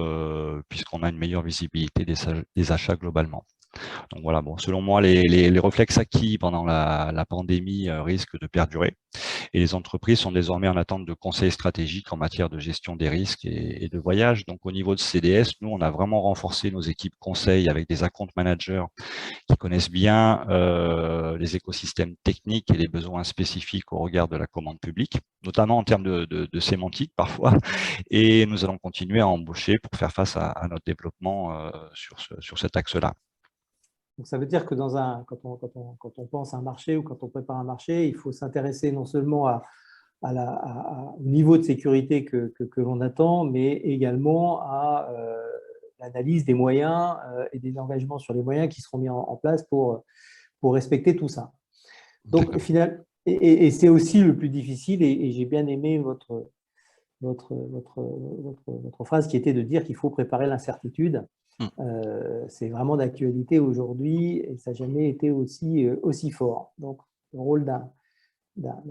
puisqu'on a une meilleure visibilité des achats globalement. Donc voilà, bon, selon moi, les réflexes acquis pendant la pandémie risquent de perdurer, et les entreprises sont désormais en attente de conseils stratégiques en matière de gestion des risques et de voyage. Donc au niveau de CDS, nous, on a vraiment renforcé nos équipes conseils avec des account managers qui connaissent bien les écosystèmes techniques et les besoins spécifiques au regard de la commande publique, notamment en termes de sémantique parfois, et nous allons continuer à embaucher pour faire face à notre développement sur cet axe-là. Donc, ça veut dire que quand on pense à un marché ou quand on prépare un marché, il faut s'intéresser non seulement au niveau de sécurité que l'on attend, mais également à l'analyse des moyens et des engagements sur les moyens qui seront mis en place pour respecter tout ça. Donc, au final, et c'est aussi le plus difficile, et j'ai bien aimé votre phrase qui était de dire qu'il faut préparer l'incertitude. C'est vraiment d'actualité aujourd'hui, et ça n'a jamais été aussi fort. Donc, le rôle d'un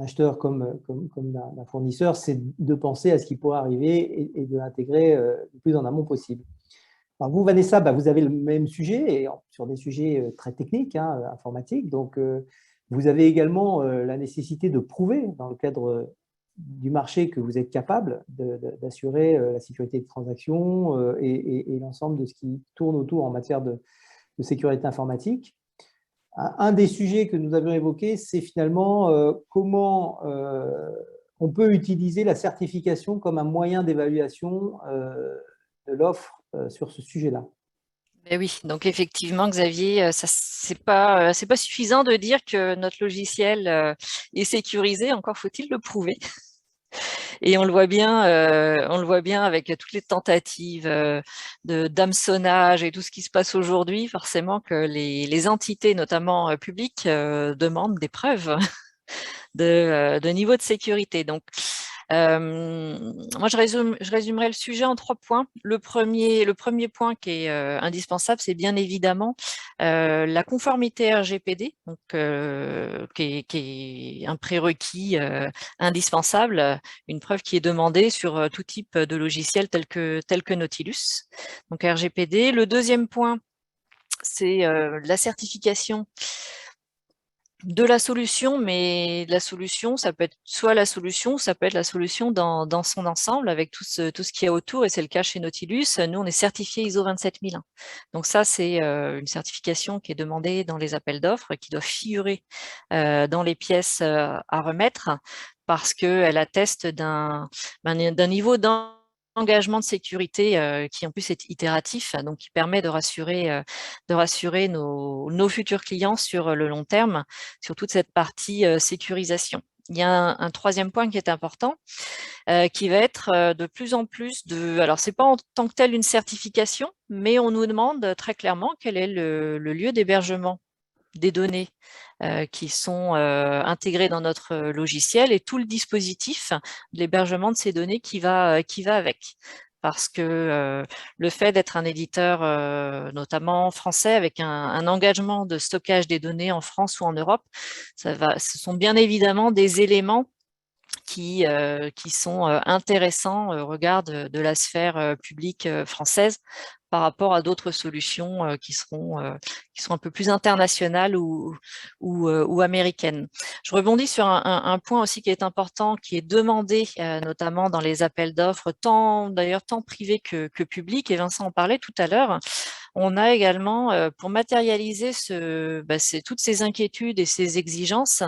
acheteur comme d'un fournisseur, c'est de penser à ce qui pourrait arriver et de l'intégrer le plus en amont possible. Alors vous, Vanessa, vous avez le même sujet, et sur des sujets très techniques, informatiques. Donc, vous avez également la nécessité de prouver, dans le cadre du marché, que vous êtes capable d'assurer la sécurité de transaction et l'ensemble de ce qui tourne autour en matière de sécurité informatique. Un des sujets que nous avions évoqués, c'est finalement comment on peut utiliser la certification comme un moyen d'évaluation de l'offre sur ce sujet-là. Ben oui, donc effectivement, Xavier, c'est pas suffisant de dire que notre logiciel est sécurisé, encore faut-il le prouver. Et on le voit bien avec toutes les tentatives d'hameçonnage et tout ce qui se passe aujourd'hui, forcément que les entités, notamment publiques, demandent des preuves de niveau de sécurité. Donc, moi, je résumerai le sujet en 3 points. Le premier point qui est indispensable, c'est bien évidemment la conformité RGPD, donc, qui est un prérequis indispensable, une preuve qui est demandée sur tout type de logiciel tel que Nautilus. Donc RGPD. Le deuxième point, c'est la certification de la solution, mais la solution, ça peut être soit la solution, ça peut être la solution dans son ensemble avec tout ce qu'il y a autour, et c'est le cas chez Nautilus. Nous, on est certifié ISO 27001. Donc ça, c'est une certification qui est demandée dans les appels d'offres, qui doit figurer dans les pièces à remettre, parce qu'elle atteste d'un niveau d'engagement de sécurité qui en plus est itératif, donc qui permet de rassurer nos futurs clients sur le long terme, sur toute cette partie sécurisation. Il y a un troisième point qui est important, qui va être de plus en plus alors c'est pas en tant que tel une certification, mais on nous demande très clairement quel est le lieu d'hébergement des données qui sont intégrées dans notre logiciel, et tout le dispositif de l'hébergement de ces données qui va avec. parce que le fait d'être un éditeur notamment français avec un engagement de stockage des données en France ou en Europe, ce sont bien évidemment des éléments qui sont intéressants au regard de la sphère publique française par rapport à d'autres solutions qui seront un peu plus internationales ou américaines. Je rebondis sur un point aussi qui est important, qui est demandé notamment dans les appels d'offres, d'ailleurs tant privés que publics, et Vincent en parlait tout à l'heure. On a également, pour matérialiser toutes ces inquiétudes et ces exigences,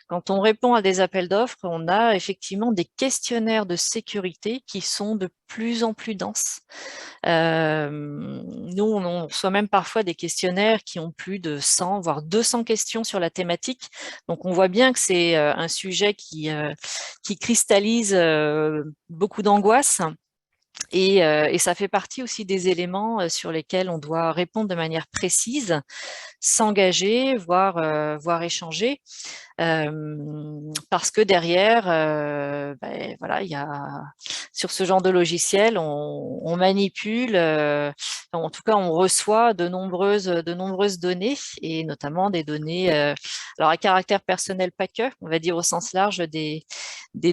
quand on répond à des appels d'offres, on a effectivement des questionnaires de sécurité qui sont de plus en plus denses. Nous, on reçoit même parfois des questionnaires qui ont plus de 100, voire 200 questions sur la thématique. Donc, on voit bien que c'est un sujet qui cristallise beaucoup d'angoisse. Et ça fait partie aussi des éléments sur lesquels on doit répondre de manière précise, s'engager, voire échanger. Parce que derrière, voilà, il y a sur ce genre de logiciel, on manipule, en tout cas, on reçoit de nombreuses données, et notamment des données, alors à caractère personnel pas que, on va dire au sens large, des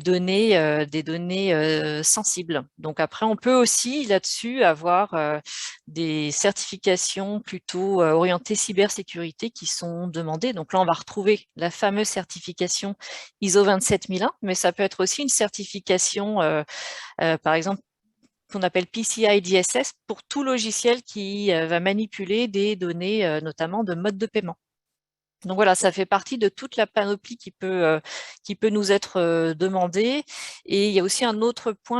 données sensibles. Donc après, on peut aussi là-dessus avoir des certifications plutôt orientées cybersécurité qui sont demandées. Donc là, on va retrouver la fameuse certification ISO 27001, mais ça peut être aussi une certification, par exemple, qu'on appelle PCI DSS pour tout logiciel qui va manipuler des données, notamment de mode de paiement. Donc voilà, ça fait partie de toute la panoplie qui peut nous être demandée. Et il y a aussi un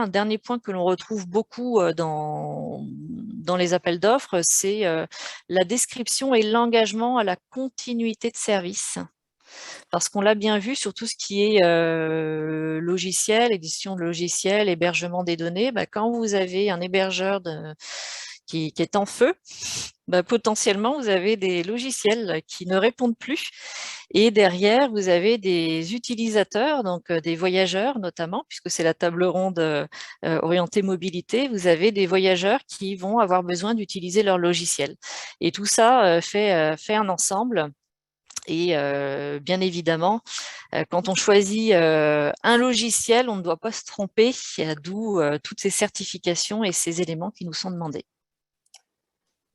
dernier point que l'on retrouve beaucoup dans les appels d'offres, c'est la description et l'engagement à la continuité de service. Parce qu'on l'a bien vu sur tout ce qui est logiciel, édition de logiciel, hébergement des données, quand vous avez un hébergeur qui est en feu, potentiellement, vous avez des logiciels qui ne répondent plus. Et derrière, vous avez des utilisateurs, donc des voyageurs notamment, puisque c'est la table ronde orientée mobilité. Vous avez des voyageurs qui vont avoir besoin d'utiliser leur logiciel. Et tout ça fait un ensemble. Et bien évidemment, quand on choisit un logiciel, on ne doit pas se tromper, d'où toutes ces certifications et ces éléments qui nous sont demandés.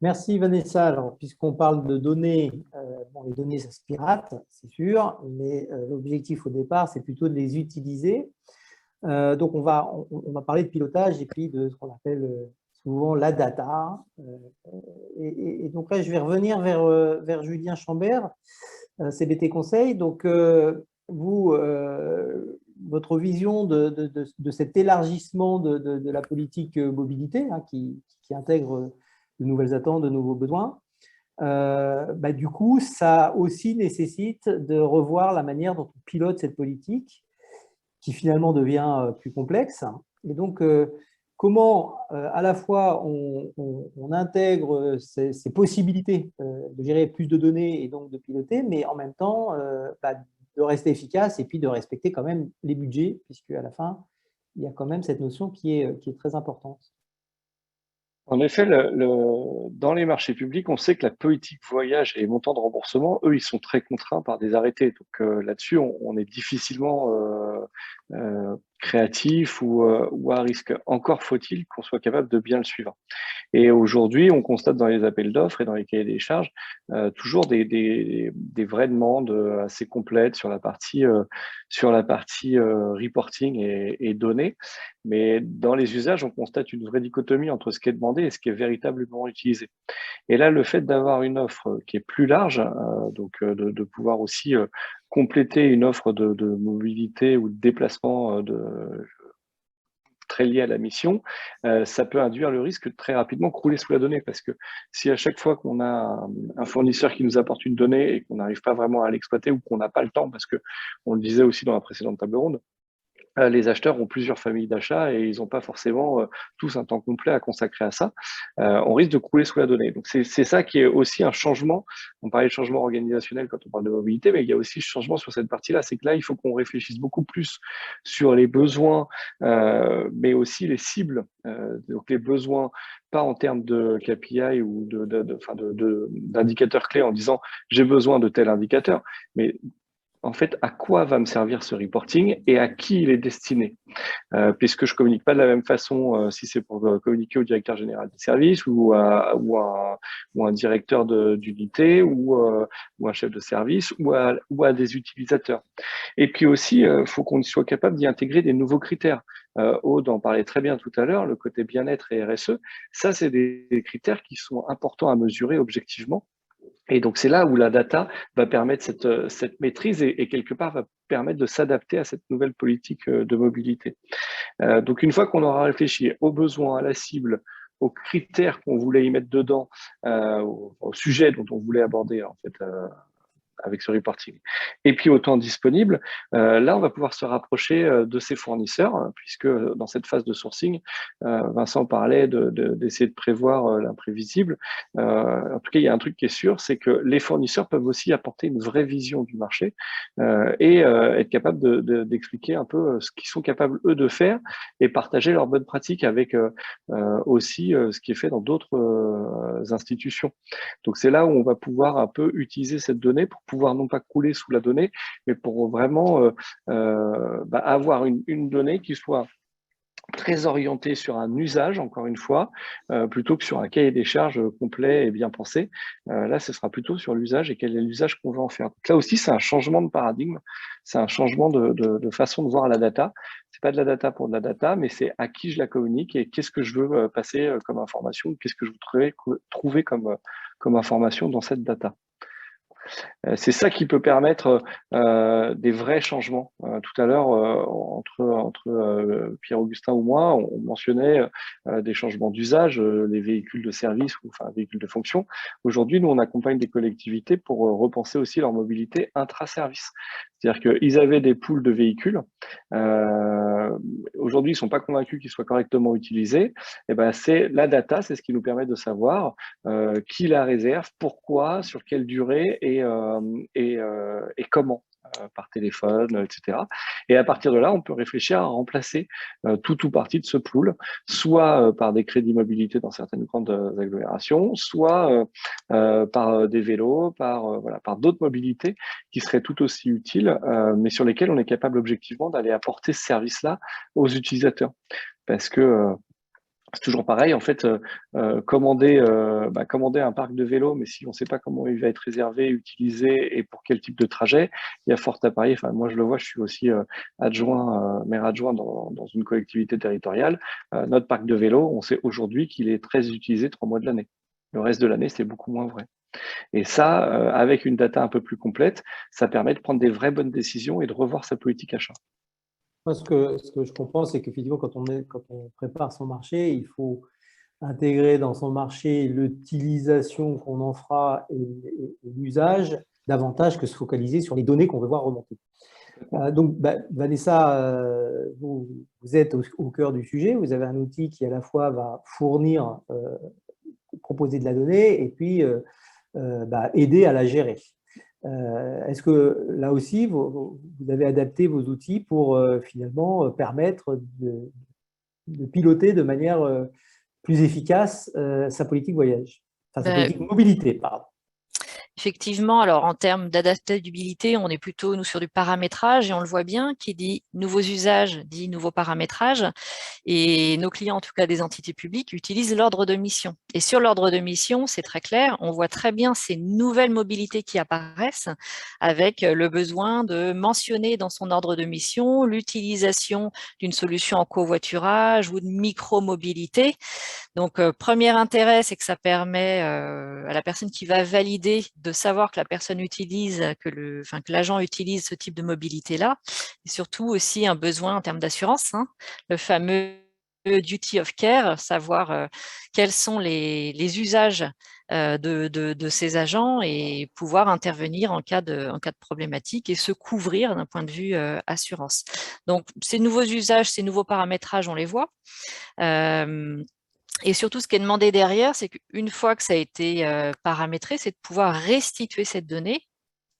Merci Vanessa. Alors, puisqu'on parle de données, les données, ça se pirate, c'est sûr, mais l'objectif au départ, c'est plutôt de les utiliser. Donc, on va parler de pilotage et puis de ce qu'on appelle souvent la data. Et donc là, je vais revenir vers Julien Chambert, CBT Conseil. Donc, vous, votre vision de cet élargissement de la politique mobilité qui intègre de nouvelles attentes, de nouveaux besoins. Du coup, ça aussi nécessite de revoir la manière dont on pilote cette politique qui finalement devient plus complexe. Et donc, comment à la fois on intègre ces possibilités de gérer plus de données et donc de piloter, mais en même temps de rester efficace et puis de respecter quand même les budgets, puisque à la fin, il y a quand même cette notion qui est très importante. En effet, dans les marchés publics, on sait que la politique voyage et montant de remboursement, eux, ils sont très contraints par des arrêtés. Donc là-dessus, on est difficilement créatif ou à risque. Encore faut-il qu'on soit capable de bien le suivre. Et aujourd'hui, on constate dans les appels d'offres et dans les cahiers des charges toujours des vraies demandes assez complètes sur la partie reporting et données. Mais dans les usages, on constate une vraie dichotomie entre ce qui est demandé et ce qui est véritablement utilisé. Et là, le fait d'avoir une offre qui est plus large, donc de pouvoir aussi compléter une offre de mobilité ou de déplacement très lié à la mission, ça peut induire le risque de très rapidement crouler sous la donnée, parce que si à chaque fois qu'on a un fournisseur qui nous apporte une donnée et qu'on n'arrive pas vraiment à l'exploiter ou qu'on n'a pas le temps, parce que on le disait aussi dans la précédente table ronde, les acheteurs ont plusieurs familles d'achats et ils n'ont pas forcément tous un temps complet à consacrer à ça. On risque de couler sous la donnée. Donc, c'est ça qui est aussi un changement. On parlait de changement organisationnel quand on parle de mobilité, mais il y a aussi ce changement sur cette partie-là. C'est que là, il faut qu'on réfléchisse beaucoup plus sur les besoins, mais aussi les cibles. Donc, les besoins, pas en termes de KPI ou d'indicateurs clés en disant j'ai besoin de tel indicateur, mais en fait, à quoi va me servir ce reporting et à qui il est destiné, puisque je communique pas de la même façon si c'est pour communiquer au directeur général des services ou un directeur d'unité ou un chef de service ou à des utilisateurs. Et puis aussi, faut qu'on soit capable d'y intégrer des nouveaux critères. Aude en parlait très bien tout à l'heure, le côté bien-être et RSE, ça c'est des critères qui sont importants à mesurer objectivement. Et donc, c'est là où la data va permettre cette maîtrise et quelque part va permettre de s'adapter à cette nouvelle politique de mobilité. Donc, une fois qu'on aura réfléchi aux besoins, à la cible, aux critères qu'on voulait y mettre dedans, au sujet dont on voulait aborder en fait avec ce reporting. Et puis au temps disponible, là, on va pouvoir se rapprocher de ses fournisseurs, puisque dans cette phase de sourcing, Vincent parlait d'essayer de prévoir l'imprévisible. En tout cas, il y a un truc qui est sûr, c'est que les fournisseurs peuvent aussi apporter une vraie vision du marché et être capables d'expliquer un peu ce qu'ils sont capables, eux, de faire et partager leurs bonnes pratiques avec aussi ce qui est fait dans d'autres institutions. Donc, c'est là où on va pouvoir un peu utiliser cette donnée pour pouvoir non pas couler sous la donnée, mais pour vraiment avoir une donnée qui soit très orientée sur un usage, encore une fois, plutôt que sur un cahier des charges complet et bien pensé. Là, ce sera plutôt sur l'usage et quel est l'usage qu'on va en faire. Donc là aussi, c'est un changement de paradigme, c'est un changement de façon de voir la data. C'est pas de la data pour de la data, mais c'est à qui je la communique et qu'est-ce que je veux passer comme information, qu'est-ce que je veux trouver comme information dans cette data. C'est ça qui peut permettre des vrais changements. Tout à l'heure, entre Pierre-Augustin ou moi, on mentionnait des changements d'usage, les véhicules de service ou enfin véhicules de fonction. Aujourd'hui, nous, on accompagne des collectivités pour repenser aussi leur mobilité intra-service. C'est-à-dire qu'ils avaient des pools de véhicules. Aujourd'hui, ils ne sont pas convaincus qu'ils soient correctement utilisés. Et ben, c'est la data, c'est ce qui nous permet de savoir qui la réserve, pourquoi, sur quelle durée et comment, par téléphone, etc. Et à partir de là, on peut réfléchir à remplacer tout ou partie de ce pool, soit par des crédits mobilité dans certaines grandes agglomérations, soit par des vélos, par d'autres mobilités qui seraient tout aussi utiles, mais sur lesquelles on est capable objectivement d'aller apporter ce service-là aux utilisateurs. Parce que c'est toujours pareil, en fait, commander un parc de vélos, mais si on ne sait pas comment il va être réservé, utilisé et pour quel type de trajet, il y a fort à parier. Enfin, moi, je le vois, je suis aussi maire adjoint dans une collectivité territoriale. Notre parc de vélos, on sait aujourd'hui qu'il est très utilisé 3 mois de l'année. Le reste de l'année, c'est beaucoup moins vrai. Et ça, avec une data un peu plus complète, ça permet de prendre des vraies bonnes décisions et de revoir sa politique achat. Moi, ce que je comprends, c'est qu'effectivement, quand on prépare son marché, il faut intégrer dans son marché l'utilisation qu'on en fera et l'usage davantage que se focaliser sur les données qu'on veut voir remonter. Donc, Vanessa, vous êtes au cœur du sujet. Vous avez un outil qui, à la fois, va fournir, proposer de la donnée et puis aider à la gérer. Est-ce que là aussi, vous avez adapté vos outils pour finalement permettre de piloter de manière plus efficace sa politique voyage, enfin sa politique mobilité, pardon. Effectivement, alors en termes d'adaptabilité, on est plutôt nous sur du paramétrage et on le voit bien, qui dit nouveaux usages dit nouveau paramétrage et nos clients, en tout cas des entités publiques, utilisent l'ordre de mission. Et sur l'ordre de mission, c'est très clair, on voit très bien ces nouvelles mobilités qui apparaissent avec le besoin de mentionner dans son ordre de mission l'utilisation d'une solution en covoiturage ou de micro-mobilité. Donc, premier intérêt, c'est que ça permet à la personne qui va valider de savoir que la personne utilise, que l'agent utilise ce type de mobilité-là, et surtout aussi un besoin en termes d'assurance, hein, le fameux duty of care, savoir quels sont les usages de ces agents et pouvoir intervenir en cas de problématique et se couvrir d'un point de vue assurance. Donc, ces nouveaux usages, ces nouveaux paramétrages, on les voit. Et surtout, ce qui est demandé derrière, c'est qu'une fois que ça a été paramétré, c'est de pouvoir restituer cette donnée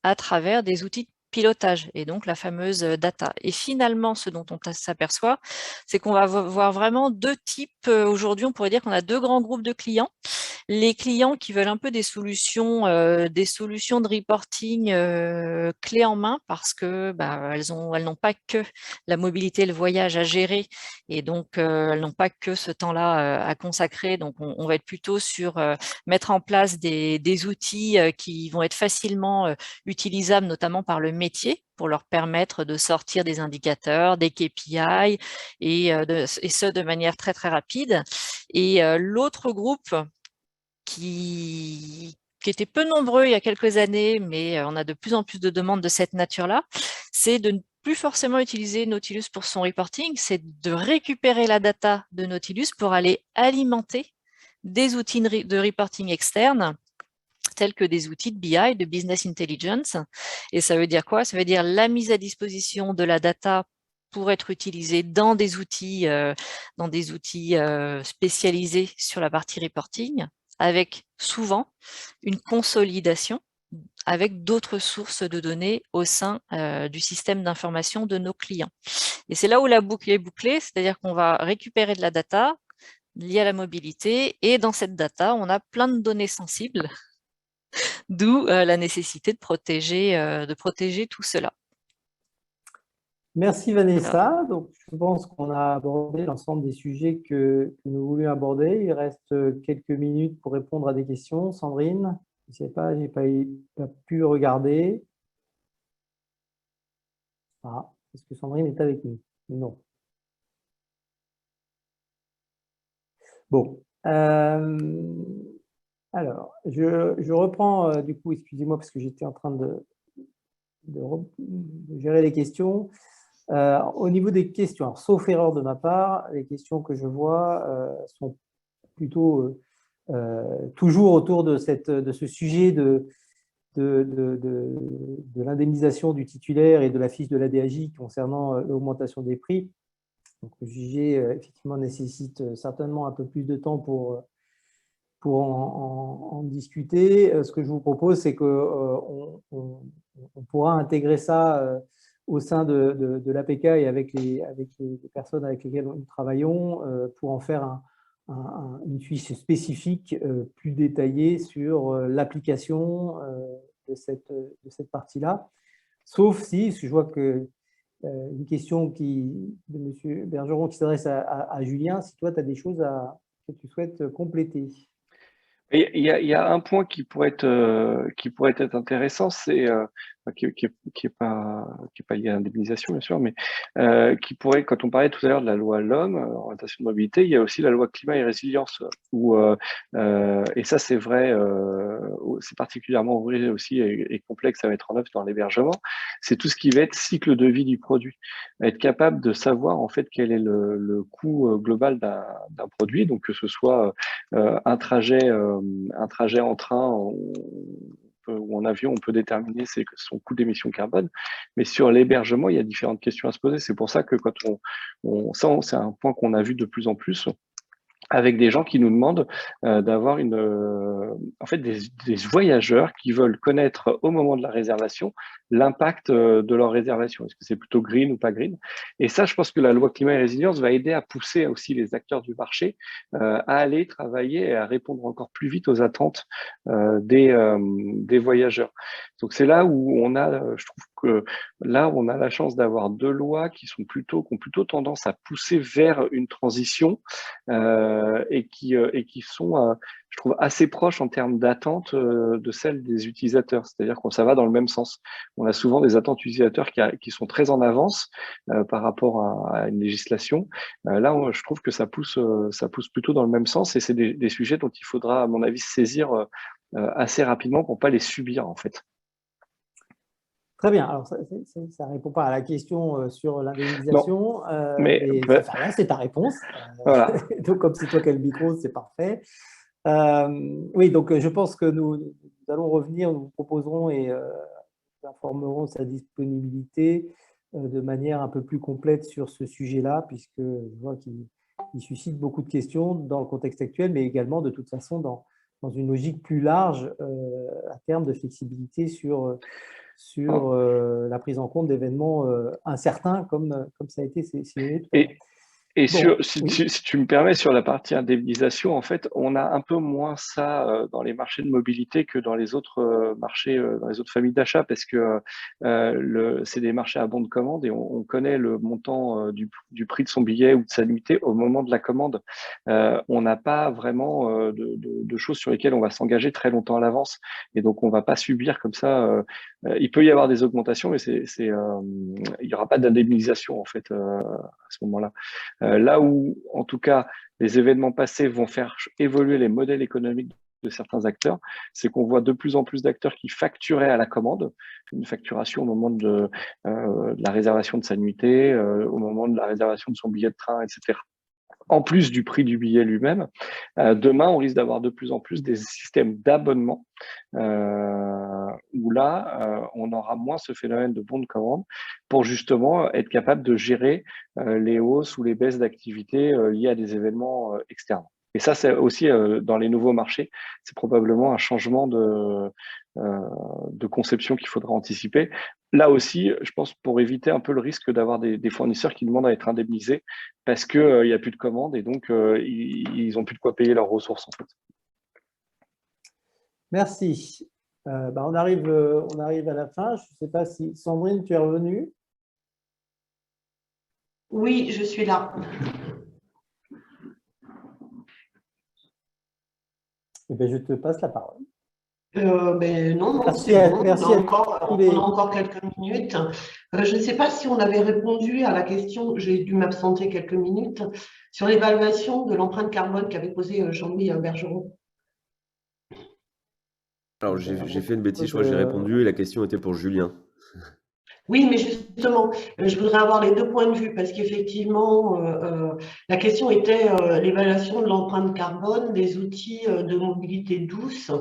à travers des outils de pilotage et donc la fameuse data. Et finalement, ce dont on s'aperçoit, c'est qu'on va voir vraiment deux types. Aujourd'hui, on pourrait dire qu'on a deux grands groupes de clients. Les clients qui veulent un peu des solutions de reporting clés en main parce que elles n'ont pas que la mobilité et le voyage à gérer et donc elles n'ont pas que ce temps-là à consacrer. Donc on va être plutôt sur mettre en place des outils qui vont être facilement utilisables, notamment par le métier, pour leur permettre de sortir des indicateurs, des KPI et ce de manière très très rapide. Et l'autre groupe qui étaient peu nombreux il y a quelques années, mais on a de plus en plus de demandes de cette nature-là, c'est de ne plus forcément utiliser Nautilus pour son reporting, c'est de récupérer la data de Nautilus pour aller alimenter des outils de reporting externes, tels que des outils de BI, de Business Intelligence. Et ça veut dire quoi? Ça veut dire la mise à disposition de la data pour être utilisée dans des outils spécialisés sur la partie reporting, avec souvent une consolidation avec d'autres sources de données au sein du système d'information de nos clients. Et c'est là où la boucle est bouclée, c'est-à-dire qu'on va récupérer de la data liée à la mobilité, et dans cette data, on a plein de données sensibles, d'où la nécessité de protéger tout cela. Merci Vanessa. Donc, je pense qu'on a abordé l'ensemble des sujets que nous voulions aborder. Il reste quelques minutes pour répondre à des questions. Sandrine, je ne sais pas, je n'ai pas pu regarder. Ah, est-ce que Sandrine est avec nous? Non. Bon. Alors, je reprends du coup, excusez-moi parce que j'étais en train de gérer les questions. Au niveau des questions, alors, sauf erreur de ma part, les questions que je vois sont plutôt toujours autour de ce sujet de l'indemnisation du titulaire et de la fiche de la DAJ concernant l'augmentation des prix. Donc, le sujet, effectivement, nécessite certainement un peu plus de temps pour en discuter. Ce que je vous propose, c'est qu'on pourra intégrer ça au sein de l'APK et avec les personnes avec lesquelles nous travaillons pour en faire une fiche spécifique plus détaillée sur l'application de cette partie-là. Sauf si, je vois que une question de M. Bergeron qui s'adresse à Julien, si toi, tu as des choses que tu souhaites compléter. Il y a un point qui pourrait être intéressant, c'est qui est pas lié à l'indemnisation bien sûr, mais qui pourrait, quand on parlait tout à l'heure de la loi LOM, orientation de mobilité, il y a aussi la loi climat et résilience où et ça c'est vrai, c'est particulièrement vrai aussi et complexe à mettre en œuvre dans l'hébergement. C'est tout ce qui va être cycle de vie du produit, être capable de savoir en fait quel est le coût global d'un produit, donc que ce soit un trajet en train ou en avion, on peut déterminer son coût d'émission carbone. Mais sur l'hébergement, il y a différentes questions à se poser. C'est pour ça que quand ça, c'est un point qu'on a vu de plus en plus avec des gens qui nous demandent d'avoir en fait des voyageurs qui veulent connaître au moment de la réservation l'impact de leur réservation. Est-ce que c'est plutôt green ou pas green? Et ça, je pense que la loi climat et résilience va aider à pousser aussi les acteurs du marché à aller travailler et à répondre encore plus vite aux attentes des voyageurs. Donc c'est là où je trouve que là, on a la chance d'avoir deux lois qui ont plutôt tendance à pousser vers une transition et qui sont, je trouve, assez proches en termes d'attente de celles des utilisateurs. C'est-à-dire qu'on ça va dans le même sens. On a souvent des attentes utilisateurs qui sont très en avance par rapport à une législation. Là, je trouve que ça pousse plutôt dans le même sens et c'est des sujets dont il faudra, à mon avis, se saisir assez rapidement pour pas les subir, en fait. Très bien. Alors, ça ne répond pas à la question sur l'indemnisation, mais c'est ta réponse. Voilà. Donc, comme c'est toi qui as le micro, c'est parfait. Oui, donc je pense que nous allons revenir, nous vous proposerons et nous informerons de sa disponibilité de manière un peu plus complète sur ce sujet-là, puisque je vois qu'il suscite beaucoup de questions dans le contexte actuel, mais également de toute façon dans une logique plus large à terme de flexibilité sur la prise en compte d'événements incertains comme ça a été signalé tout à l'heure. Et Bon, si oui. tu me permets, sur la partie indemnisation, en fait, on a un peu moins ça dans les marchés de mobilité que dans les autres marchés, dans les autres familles d'achat, parce que c'est des marchés à bon de commande et on connaît le montant du prix de son billet ou de sa nuitée au moment de la commande. On n'a pas vraiment de choses sur lesquelles on va s'engager très longtemps à l'avance, et donc on va pas subir comme ça. Il peut y avoir des augmentations, mais il n'y aura pas d'indemnisation en fait à ce moment-là. Là où, en tout cas, les événements passés vont faire évoluer les modèles économiques de certains acteurs, c'est qu'on voit de plus en plus d'acteurs qui facturaient à la commande, une facturation au moment de la réservation de sa nuitée, au moment de la réservation de son billet de train, etc. En plus du prix du billet lui-même. Demain, on risque d'avoir de plus en plus des systèmes d'abonnement où là, on aura moins ce phénomène de bon de commande pour justement être capable de gérer les hausses ou les baisses d'activité liées à des événements externes. Et ça, c'est aussi dans les nouveaux marchés, c'est probablement un changement de conception qu'il faudra anticiper. Là aussi, je pense, pour éviter un peu le risque d'avoir des fournisseurs qui demandent à être indemnisés parce qu'il n'y a plus de commandes et donc ils n'ont plus de quoi payer leurs ressources en fait. Merci. On arrive à la fin. Je ne sais pas si Sandrine, tu es revenue. Oui, je suis là. Eh bien, je te passe la parole. Non, Merci c'est bon. merci on a encore quelques minutes. Je ne sais pas si on avait répondu à la question, j'ai dû m'absenter quelques minutes, sur l'évaluation de l'empreinte carbone qu'avait posée Jean-Louis Bergeron. Alors, j'ai fait une bêtise, je crois que j'ai répondu et la question était pour Julien. Oui, mais justement, je voudrais avoir les deux points de vue parce qu'effectivement, la question était l'évaluation de l'empreinte carbone des outils de mobilité douce.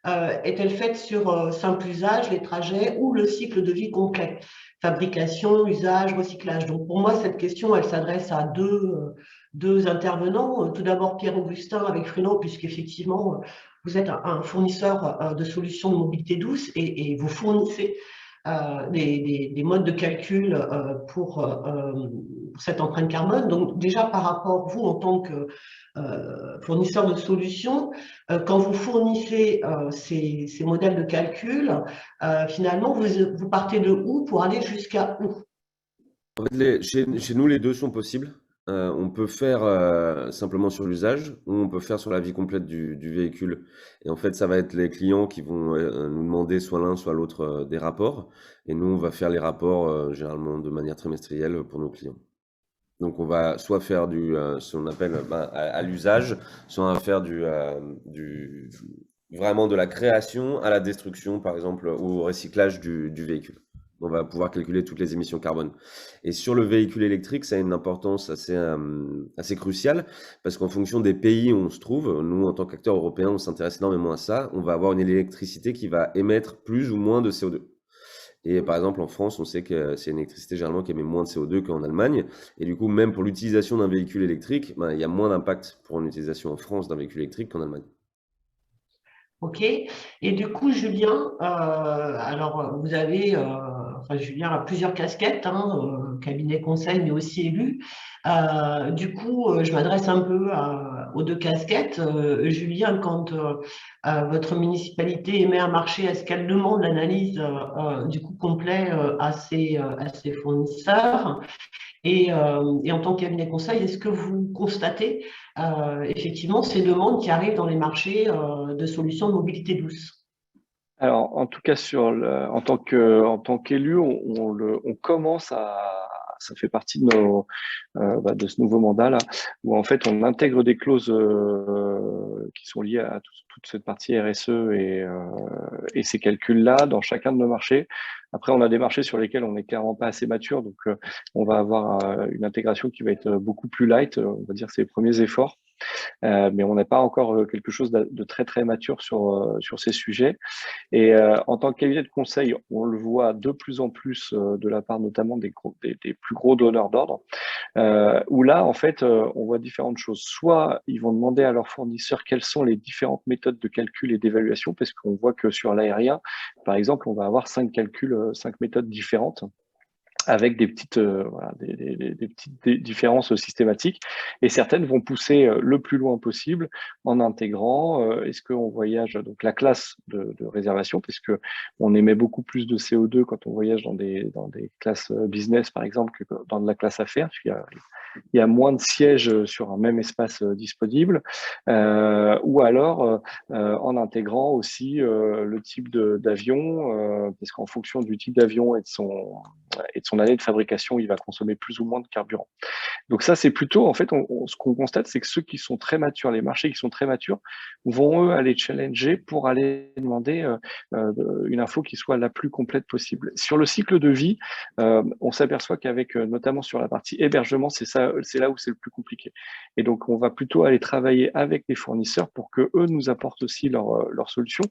Est-elle faite sur simple usage, les trajets ou le cycle de vie complet, fabrication, usage, recyclage. Donc pour moi, cette question, elle s'adresse à deux intervenants. Tout d'abord, Pierre-Augustin avec Freno, puisqu'effectivement, vous êtes un fournisseur de solutions de mobilité douce et vous fournissez des modes de calcul pour cette empreinte carbone. Donc déjà par rapport, vous en tant que fournisseur de solutions, quand vous fournissez ces modèles de calcul, finalement vous partez de où pour aller jusqu'à où? En fait, chez nous, les deux sont possibles. On peut faire simplement sur l'usage ou on peut faire sur la vie complète du véhicule. Et en fait, ça va être les clients qui vont nous demander soit l'un, soit l'autre des rapports. Et nous, on va faire les rapports généralement de manière trimestrielle pour nos clients. Donc, on va soit faire ce qu'on appelle à l'usage, soit on va faire vraiment de la création à la destruction, par exemple, ou au recyclage du véhicule. On va pouvoir calculer toutes les émissions carbone. Et sur le véhicule électrique, ça a une importance assez cruciale parce qu'en fonction des pays où on se trouve, nous, en tant qu'acteurs européens, on s'intéresse énormément à ça. On va avoir une électricité qui va émettre plus ou moins de CO2. Et par exemple, en France, on sait que c'est une électricité généralement qui émet moins de CO2 qu'en Allemagne. Et du coup, même pour l'utilisation d'un véhicule électrique, il y a moins d'impact pour une utilisation en France d'un véhicule électrique qu'en Allemagne. Ok. Et du coup, Julien, alors vous avez, Julien a plusieurs casquettes, cabinet conseil, mais aussi élu. Du coup, je m'adresse un peu aux deux casquettes. Julien, quand votre municipalité émet un marché, est-ce qu'elle demande l'analyse du coût complet à ses fournisseurs? Et en tant que cabinet conseil, est-ce que vous constatez effectivement ces demandes qui arrivent dans les marchés de solutions de mobilité douce? Alors, en tout cas, en tant qu'élu, on commence ça fait partie de ce nouveau mandat là, où en fait on intègre des clauses qui sont liées à toute cette partie RSE et ces calculs-là dans chacun de nos marchés. Après, on a des marchés sur lesquels on n'est clairement pas assez mature, donc on va avoir une intégration qui va être beaucoup plus light. On va dire que c'est les premiers efforts. mais on n'est pas encore quelque chose de très, très mature sur ces sujets. Et en tant que cabinet de conseil, on le voit de plus en plus de la part notamment des plus gros donneurs d'ordre, où là, en fait, on voit différentes choses. Soit ils vont demander à leurs fournisseurs quelles sont les différentes méthodes de calcul et d'évaluation, parce qu'on voit que sur l'aérien, par exemple, on va avoir 5 méthodes différentes, avec des petites, voilà, des petites différences systématiques. Et certaines vont pousser le plus loin possible en intégrant, est-ce qu'on voyage, donc la classe de réservation, puisque on émet beaucoup plus de CO2 quand on voyage dans des classes business, par exemple, que dans de la classe affaires, il y a moins de sièges sur un même espace disponible, ou alors en intégrant aussi le type d'avion, parce qu'en fonction du type d'avion et de son année de fabrication, il va consommer plus ou moins de carburant. Donc ça, c'est plutôt, en fait, ce qu'on constate, c'est que ceux qui sont très matures, les marchés qui sont très matures, vont, eux, aller challenger pour aller demander une info qui soit la plus complète possible. Sur le cycle de vie, on s'aperçoit qu'avec, notamment sur la partie hébergement, c'est là où c'est le plus compliqué. Et donc, on va plutôt aller travailler avec les fournisseurs pour que eux nous apportent aussi leur solution,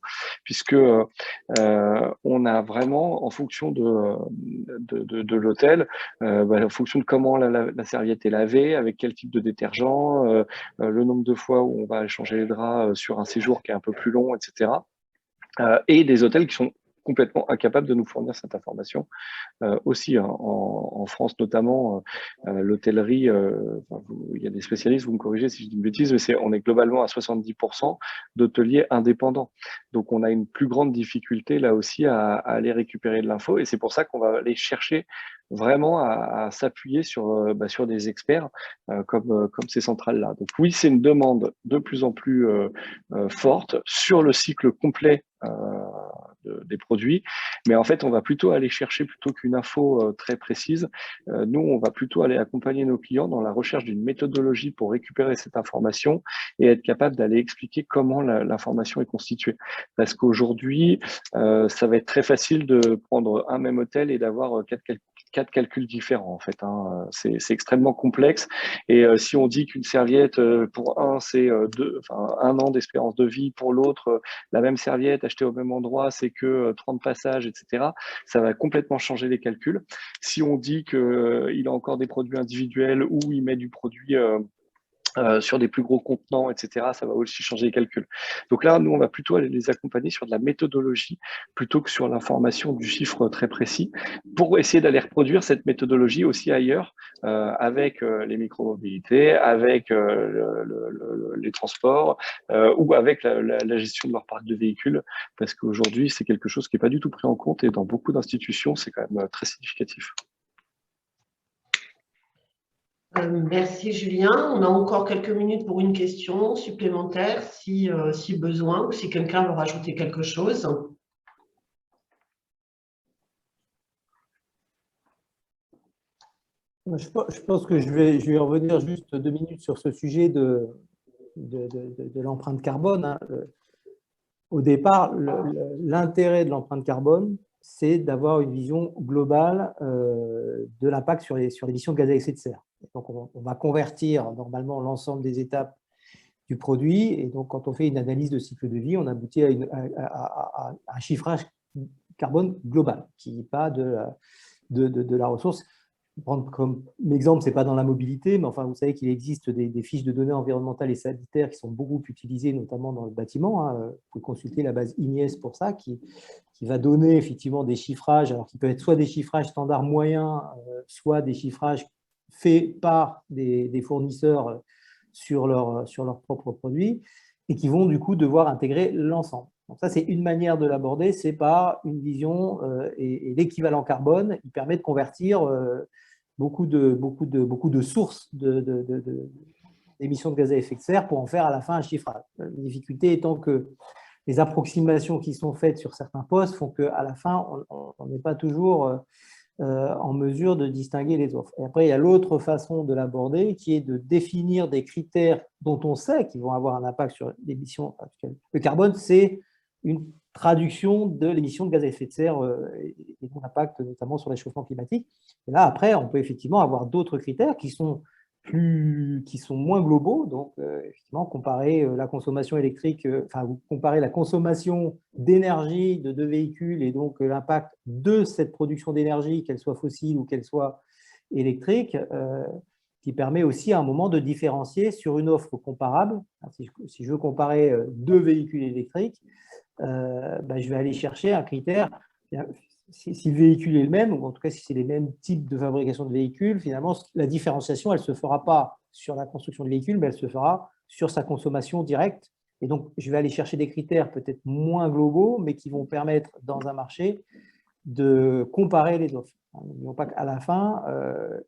puisque on a vraiment, en fonction de l'hôtel, en fonction de comment la serviette est lavée, avec quel type de détergent, le nombre de fois où on va changer les draps sur un séjour qui est un peu plus long, etc. Et des hôtels qui sont complètement incapables de nous fournir cette information aussi. En France notamment, l'hôtellerie, il y a des spécialistes, vous me corrigez si je dis une bêtise, mais on est globalement à 70% d'hôteliers indépendants. Donc on a une plus grande difficulté là aussi à aller récupérer de l'info, et c'est pour ça qu'on va aller chercher vraiment à s'appuyer sur des experts comme ces centrales-là. Donc oui, c'est une demande de plus en plus forte sur le cycle complet des produits, mais en fait on va plutôt aller chercher, plutôt qu'une info très précise, nous on va plutôt aller accompagner nos clients dans la recherche d'une méthodologie pour récupérer cette information et être capable d'aller expliquer comment l'information est constituée. Parce qu'aujourd'hui, ça va être très facile de prendre un même hôtel et d'avoir quatre calculs différents en fait. C'est extrêmement complexe, et si on dit qu'une serviette pour un c'est 1 an d'espérance de vie, pour l'autre la même serviette achetée au même endroit c'est que 30 passages, etc., ça va complètement changer les calculs. Si on dit qu'il a encore des produits individuels ou il met du produit sur des plus gros contenants, etc., ça va aussi changer les calculs. Donc là, nous, on va plutôt aller les accompagner sur de la méthodologie plutôt que sur l'information du chiffre très précis, pour essayer d'aller reproduire cette méthodologie aussi ailleurs, avec les micromobilités, avec les transports, ou avec la gestion de leur parc de véhicules, parce qu'aujourd'hui, c'est quelque chose qui n'est pas du tout pris en compte, et dans beaucoup d'institutions, c'est quand même très significatif. Merci Julien. On a encore quelques minutes pour une question supplémentaire si besoin, ou si quelqu'un veut rajouter quelque chose. Je pense que je vais revenir juste 2 minutes sur ce sujet de l'empreinte carbone. Au départ, l'intérêt de l'empreinte carbone, c'est d'avoir une vision globale de l'impact sur l'émission de gaz à effet de serre. Donc, on va convertir normalement l'ensemble des étapes du produit, et donc quand on fait une analyse de cycle de vie, on aboutit à un chiffrage carbone global, qui n'est pas de la ressource. Prendre comme exemple, ce n'est pas dans la mobilité, mais enfin, vous savez qu'il existe des fiches de données environnementales et sanitaires qui sont beaucoup utilisées, notamment dans le bâtiment. Vous pouvez consulter la base INIES pour ça, qui va donner effectivement des chiffrages, alors qui peuvent être soit des chiffrages standards moyens, soit des chiffrages faits par des fournisseurs sur leurs propres produits, et qui vont du coup devoir intégrer l'ensemble. Donc ça, c'est une manière de l'aborder, c'est par une vision, et l'équivalent carbone, il permet de convertir beaucoup de sources d'émissions de gaz à effet de serre pour en faire à la fin un chiffrage. La difficulté étant que les approximations qui sont faites sur certains postes font qu'à la fin, on n'est pas toujours en mesure de distinguer les offres. Et après, il y a l'autre façon de l'aborder, qui est de définir des critères dont on sait qu'ils vont avoir un impact sur l'émission. Le carbone, c'est une traduction de l'émission de gaz à effet de serre et son impact notamment sur le réchauffement climatique. Et là, après, on peut effectivement avoir d'autres critères qui sont qui sont moins globaux. Donc, effectivement, comparer la consommation électrique, comparer la consommation d'énergie de deux véhicules et donc l'impact de cette production d'énergie, qu'elle soit fossile ou qu'elle soit électrique, qui permet aussi à un moment de différencier sur une offre comparable. Si je veux comparer deux véhicules électriques, je vais aller chercher un critère. Si le véhicule est le même, ou en tout cas si c'est les mêmes types de fabrication de véhicules, finalement, la différenciation, elle ne se fera pas sur la construction de véhicules, mais elle se fera sur sa consommation directe. Et donc, je vais aller chercher des critères peut-être moins globaux, mais qui vont permettre, dans un marché, de comparer les offres. N'oublions pas qu'à la fin,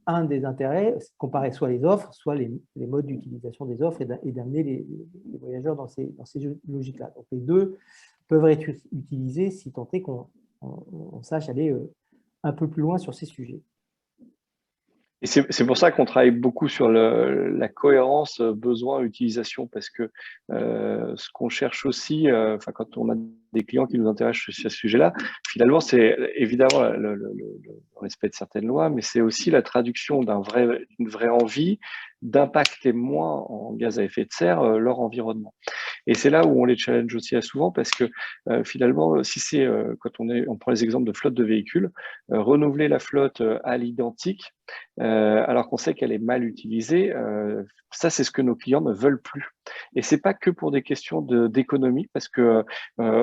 un des intérêts, c'est de comparer soit les offres, soit les modes d'utilisation des offres et d'amener les voyageurs dans ces logiques-là. Donc, les deux peuvent être utilisés si tant est qu'on sache aller un peu plus loin sur ces sujets. Et c'est pour ça qu'on travaille beaucoup sur la cohérence besoin-utilisation, parce que ce qu'on cherche aussi, quand on a des clients qui nous intéressent sur ce sujet-là, finalement, c'est évidemment le respect de certaines lois, mais c'est aussi la traduction d'une vraie envie d'impacter moins en gaz à effet de serre leur environnement. Et c'est là où on les challenge aussi souvent, parce que finalement, si c'est quand on prend les exemples de flotte de véhicules, renouveler la flotte à l'identique, alors qu'on sait qu'elle est mal utilisée, ça c'est ce que nos clients ne veulent plus. Et c'est pas que pour des questions d'économie, parce que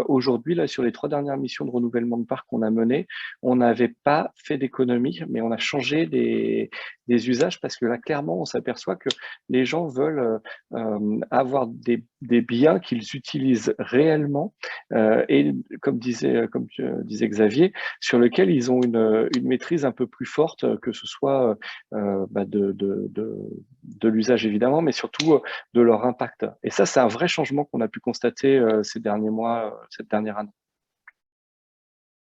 aujourd'hui, là, sur les 3 dernières missions de renouvellement de parc qu'on a menées, on n'avait pas fait d'économie, mais on a changé des usages, parce que là, clairement, on s'aperçoit que les gens veulent avoir des biens qu'ils utilisent réellement, et comme disait Xavier, sur lequel ils ont une maîtrise un peu plus forte, que ce soit de l'usage évidemment, mais surtout de leur impact. Et ça, c'est un vrai changement qu'on a pu constater ces derniers mois, cette dernière année.